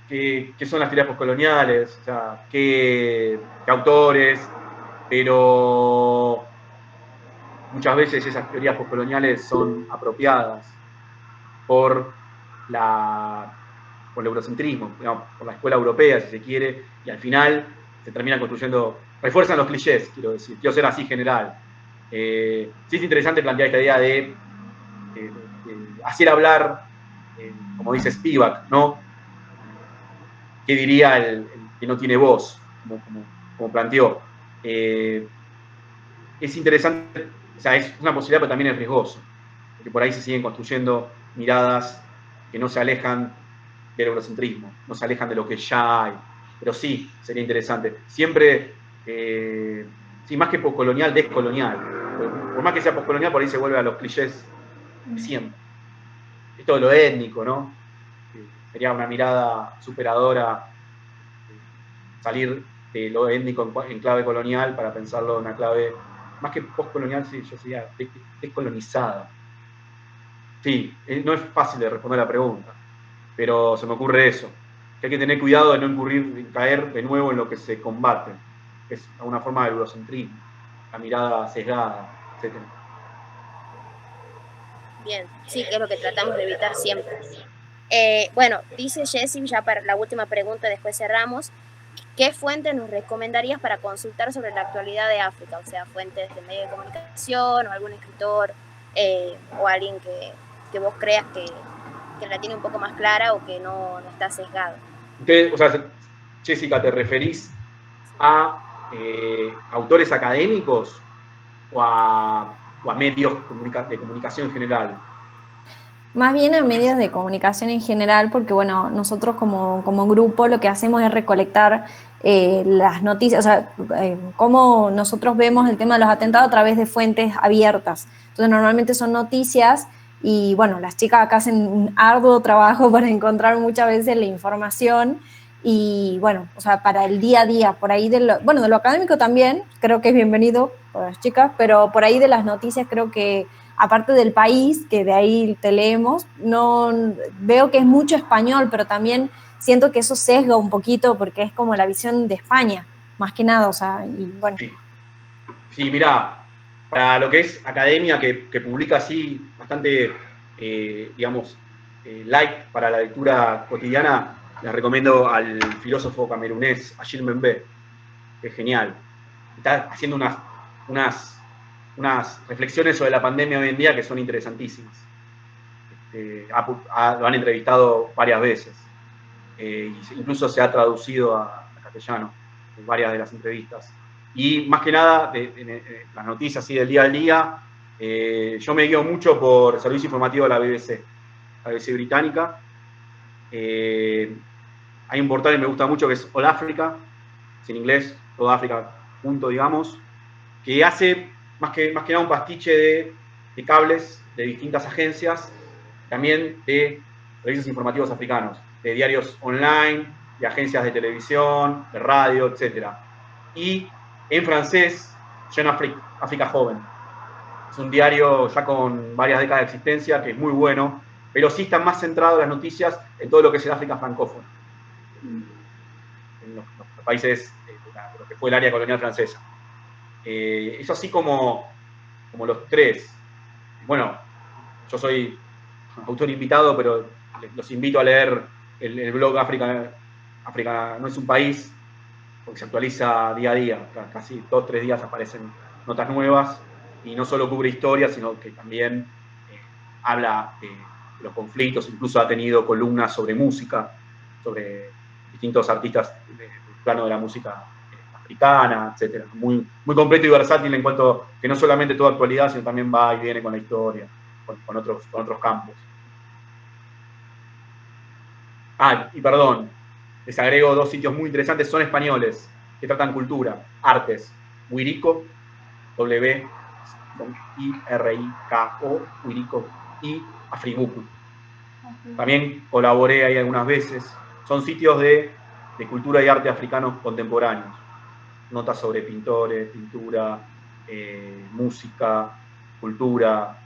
qué son las teorías postcoloniales, o sea, qué autores, pero muchas veces esas teorías postcoloniales son apropiadas por el eurocentrismo, digamos, por la escuela europea, si se quiere, y al final se terminan construyendo, refuerzan los clichés, quiero ser así general. Sí es interesante plantear esta idea de hacer hablar, como dice Spivak, ¿no? ¿Qué diría el que no tiene voz? Como planteó. Es interesante, o sea, es una posibilidad, pero también es riesgoso, porque por ahí se siguen construyendo miradas que no se alejan del eurocentrismo, no se alejan de lo que ya hay, pero sí, sería interesante. Siempre, sí, más que postcolonial, descolonial. Por más que sea postcolonial, por ahí se vuelve a los clichés de siempre. Esto de lo étnico, ¿no? Sería una mirada superadora, salir de lo étnico en clave colonial para pensarlo en una clave más que postcolonial, sí, yo sería descolonizada. Sí, no es fácil de responder la pregunta, pero se me ocurre eso, que hay que tener cuidado de no incurrir, de caer de nuevo en lo que se combate, que es una forma de eurocentrismo, la mirada sesgada, etc. Bien, sí, que es lo que tratamos de evitar siempre. Bueno, dice Jessie, ya para la última pregunta, después cerramos. ¿Qué fuentes nos recomendarías para consultar sobre la actualidad de África? O sea, fuentes de medios de comunicación o algún escritor o alguien que vos creas que la tiene un poco más clara o que no está sesgado. Ustedes, o sea, Jessica, ¿te referís a autores académicos o a medios de comunicación en general? Más bien a medios de comunicación en general, porque bueno, nosotros como grupo lo que hacemos es recolectar las noticias, o sea, cómo nosotros vemos el tema de los atentados a través de fuentes abiertas. Entonces normalmente son noticias y bueno, las chicas acá hacen un arduo trabajo para encontrar muchas veces la información y bueno, o sea, para el día a día, por ahí de lo académico también, creo que es bienvenido para las chicas, pero por ahí de las noticias creo que aparte del país, que de ahí te leemos, no veo que es mucho español, pero también siento que eso sesga un poquito porque es como la visión de España, más que nada, o sea, y bueno. Sí, mirá, para lo que es academia que publica así bastante, digamos, light para la lectura cotidiana, les recomiendo al filósofo camerunés Achille Mbembe, que es genial. Está haciendo unas reflexiones sobre la pandemia hoy en día que son interesantísimas. Lo han entrevistado varias veces. Incluso se ha traducido a castellano en varias de las entrevistas. Y más que nada, las noticias así del día al día, yo me guío mucho por el servicio informativo de la BBC británica. Hay un portal que me gusta mucho que es All Africa, es en inglés, todo África, punto, digamos, que hace más que nada un pastiche de cables de distintas agencias, también de servicios informativos africanos, de diarios online, de agencias de televisión, de radio, etc. Y en francés, Jeune Africa Joven. Es un diario ya con varias décadas de existencia, que es muy bueno, pero sí está más centrado en las noticias en todo lo que es el África francófona, en los países de lo que fue el área colonial francesa. Es así como los tres. Bueno, yo soy autor invitado, pero los invito a leer el blog África no es un país, porque se actualiza día a día, casi 2 o 3 días aparecen notas nuevas, y no solo cubre historia, sino que también habla de los conflictos, incluso ha tenido columnas sobre música, sobre distintos artistas del plano de la música africana, etc. Muy, muy completo y versátil en cuanto que no solamente toda actualidad, sino también va y viene con la historia, con otros campos. Y perdón, les agrego 2 sitios muy interesantes, son españoles, que tratan cultura, artes. Wirico, W-I-R-I-K-O, Wirico, y Afribuku. También colaboré ahí algunas veces. Son sitios de cultura y arte africanos contemporáneos. Notas sobre pintores, pintura, música, cultura,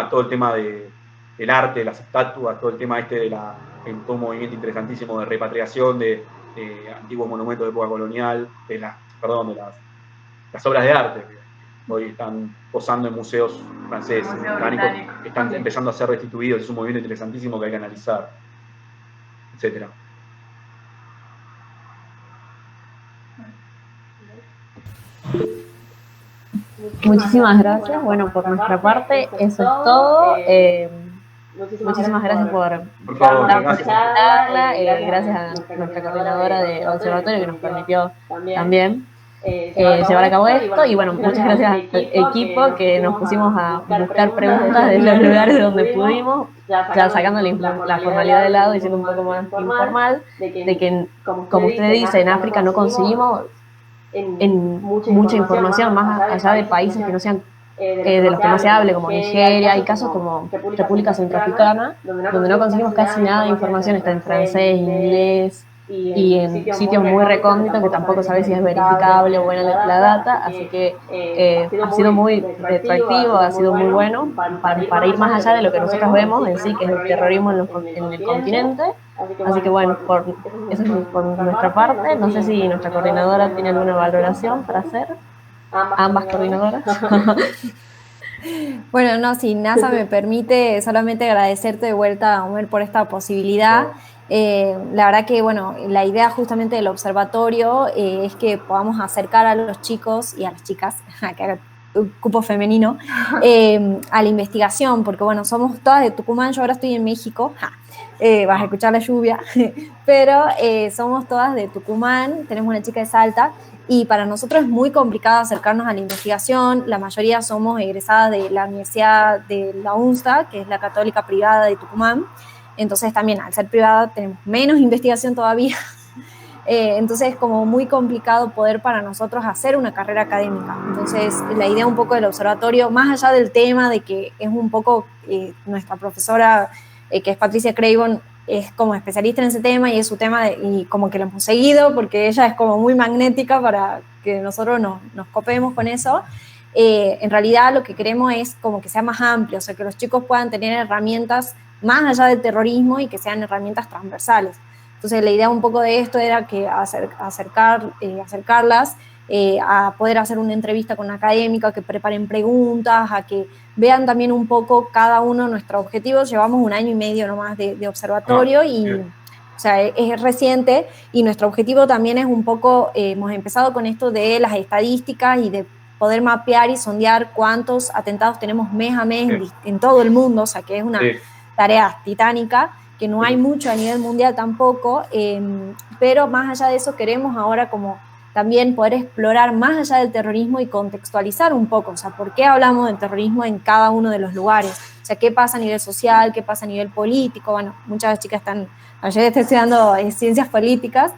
todo el tema del arte, de las estatuas, todo el tema de todo un movimiento interesantísimo de repatriación de antiguos monumentos de época colonial, de las obras de arte que hoy están posando en museos franceses, británicos, que están empezando a ser restituidos. Es un movimiento interesantísimo que hay que analizar, etcétera. Muchísimas gracias. Bueno, por nuestra parte, eso es todo. Muchísimas gracias por la charla. Gracias a nuestra coordinadora de observatorio que nos permitió también llevar a cabo esto. Y bueno, muchas gracias al equipo que nos pusimos a buscar preguntas de los lugares donde pudimos, ya sacando la formalidad de lado y siendo un poco más informal, de que, como usted dice, en África no conseguimos mucha información más allá de países que no sean de los que no se hable, como Nigeria. Hay casos como República Centroafricana, donde no conseguimos casi nada de información, está en francés, inglés y en sitios muy recónditos que tampoco sabes si es verificable o buena la data, así que ha sido muy retroactivo, ha sido muy bueno para ir más allá de lo que nosotros vemos en sí, que es el terrorismo en el continente. Así que bueno, eso es por nuestra parte. No sé si nuestra coordinadora tiene alguna valoración para hacer. Ambas coordinadoras. Bueno, no, si NASA me permite solamente agradecerte de vuelta, Homer, por esta posibilidad. La verdad que, bueno, la idea justamente del observatorio es que podamos acercar a los chicos y a las chicas, que haga un cupo femenino, a la investigación, porque, bueno, somos todas de Tucumán, yo ahora estoy en México, vas a escuchar la lluvia, pero somos todas de Tucumán, tenemos una chica de Salta, y para nosotros es muy complicado acercarnos a la investigación. La mayoría somos egresadas de la Universidad de la UNSA, que es la católica privada de Tucumán. Entonces también al ser privada tenemos menos investigación todavía. Entonces es como muy complicado poder para nosotros hacer una carrera académica. Entonces la idea un poco del observatorio, más allá del tema de que es un poco nuestra profesora, que es Patricia Craven, es como especialista en ese tema y es su tema y como que lo hemos seguido porque ella es como muy magnética para que nosotros nos copemos con eso. En realidad lo que queremos es como que sea más amplio, o sea, que los chicos puedan tener herramientas más allá del terrorismo y que sean herramientas transversales. Entonces la idea un poco de esto era que acercarlas a poder hacer una entrevista con una académica, que preparen preguntas, a que vean también un poco cada uno nuestros objetivos. Llevamos 1 año y medio nomás de observatorio y o sea, es reciente, y nuestro objetivo también es un poco, hemos empezado con esto de las estadísticas y de poder mapear y sondear cuántos atentados tenemos mes a mes en todo el mundo, o sea que es una tarea titánica, que no hay mucho a nivel mundial tampoco, pero más allá de eso queremos ahora como también poder explorar más allá del terrorismo y contextualizar un poco, o sea, por qué hablamos del terrorismo en cada uno de los lugares, o sea, qué pasa a nivel social, qué pasa a nivel político. Bueno, muchas chicas ayer estoy estudiando ciencias políticas,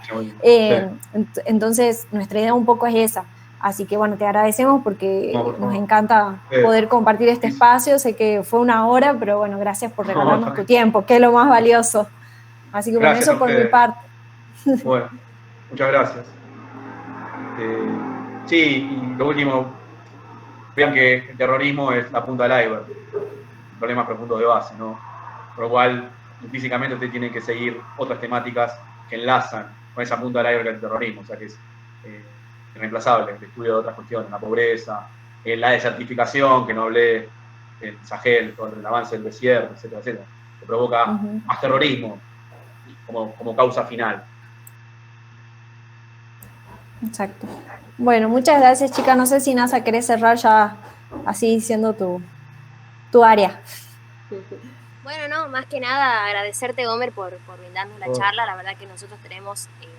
entonces nuestra idea un poco es esa. Así que bueno, te agradecemos porque nos encanta poder compartir este espacio. Sé que fue 1 hora, pero bueno, gracias por regalarnos tu tiempo, que es lo más valioso. Así que bueno, eso por mi parte. Bueno, muchas gracias. Sí, y lo último, vean que el terrorismo es la punta del iceberg, problemas profundos de base, ¿no? Por lo cual, físicamente usted tiene que seguir otras temáticas que enlazan con esa punta del iceberg del terrorismo, o sea que es irreemplazable, el estudio de otras cuestiones, la pobreza, la desertificación, que no hablé, el Sahel, todo el avance del desierto, etcétera, etcétera, que provoca más terrorismo como causa final. Exacto. Bueno, muchas gracias, chicas. No sé si NASA querés cerrar ya así siendo tu área. Bueno, no, más que nada agradecerte, Homer, por brindarnos la charla. La verdad que nosotros tenemos en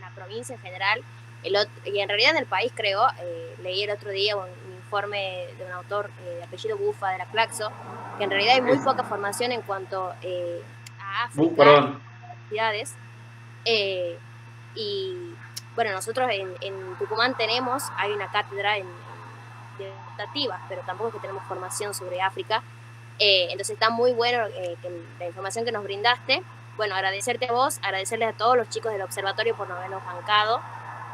la provincia en general, y en realidad en el país, creo, leí el otro día un informe de un autor de apellido Bufa, de la Claxo, que en realidad hay muy poca formación en cuanto a África, actividades, y bueno, nosotros en Tucumán hay una cátedra de optativas, pero tampoco es que tenemos formación sobre África, entonces está muy bueno la información que nos brindaste. Bueno, agradecerte a vos, agradecerles a todos los chicos del observatorio por no habernos bancado.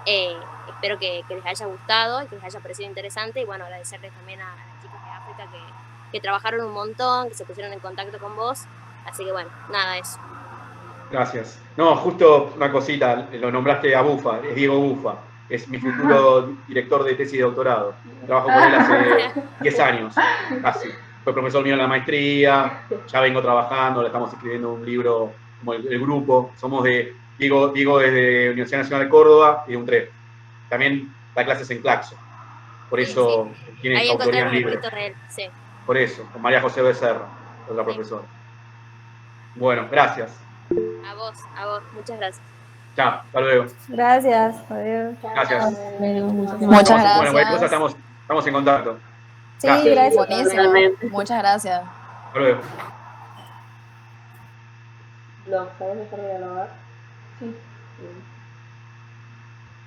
Espero que les haya gustado y que les haya parecido interesante, y bueno, agradecerles también a las chicas de África que trabajaron un montón, que se pusieron en contacto con vos, así que bueno, nada, eso. Gracias. No, justo una cosita, lo nombraste a Bufa, es Diego Bufa, es mi futuro director de tesis de doctorado. Trabajo con él hace 10 años, casi. Fue profesor mío en la maestría, ya vengo trabajando, le estamos escribiendo un libro como el grupo. Somos Diego es de Universidad Nacional de Córdoba y de UNTREF. También da clases en Claxo, por eso tiene autoría libre. Sí. Por eso, con María José Becerra, otra profesora. Bueno, gracias. A vos, muchas gracias. Chao, hasta luego. Gracias, adiós. Gracias. Muchas Bueno, cualquier cosa gracias. estamos en contacto. Sí, Gracias. gracias. Buenísimo. Realmente. Muchas gracias. Hasta luego. ¿Lo sabes dejar de grabar? Sí.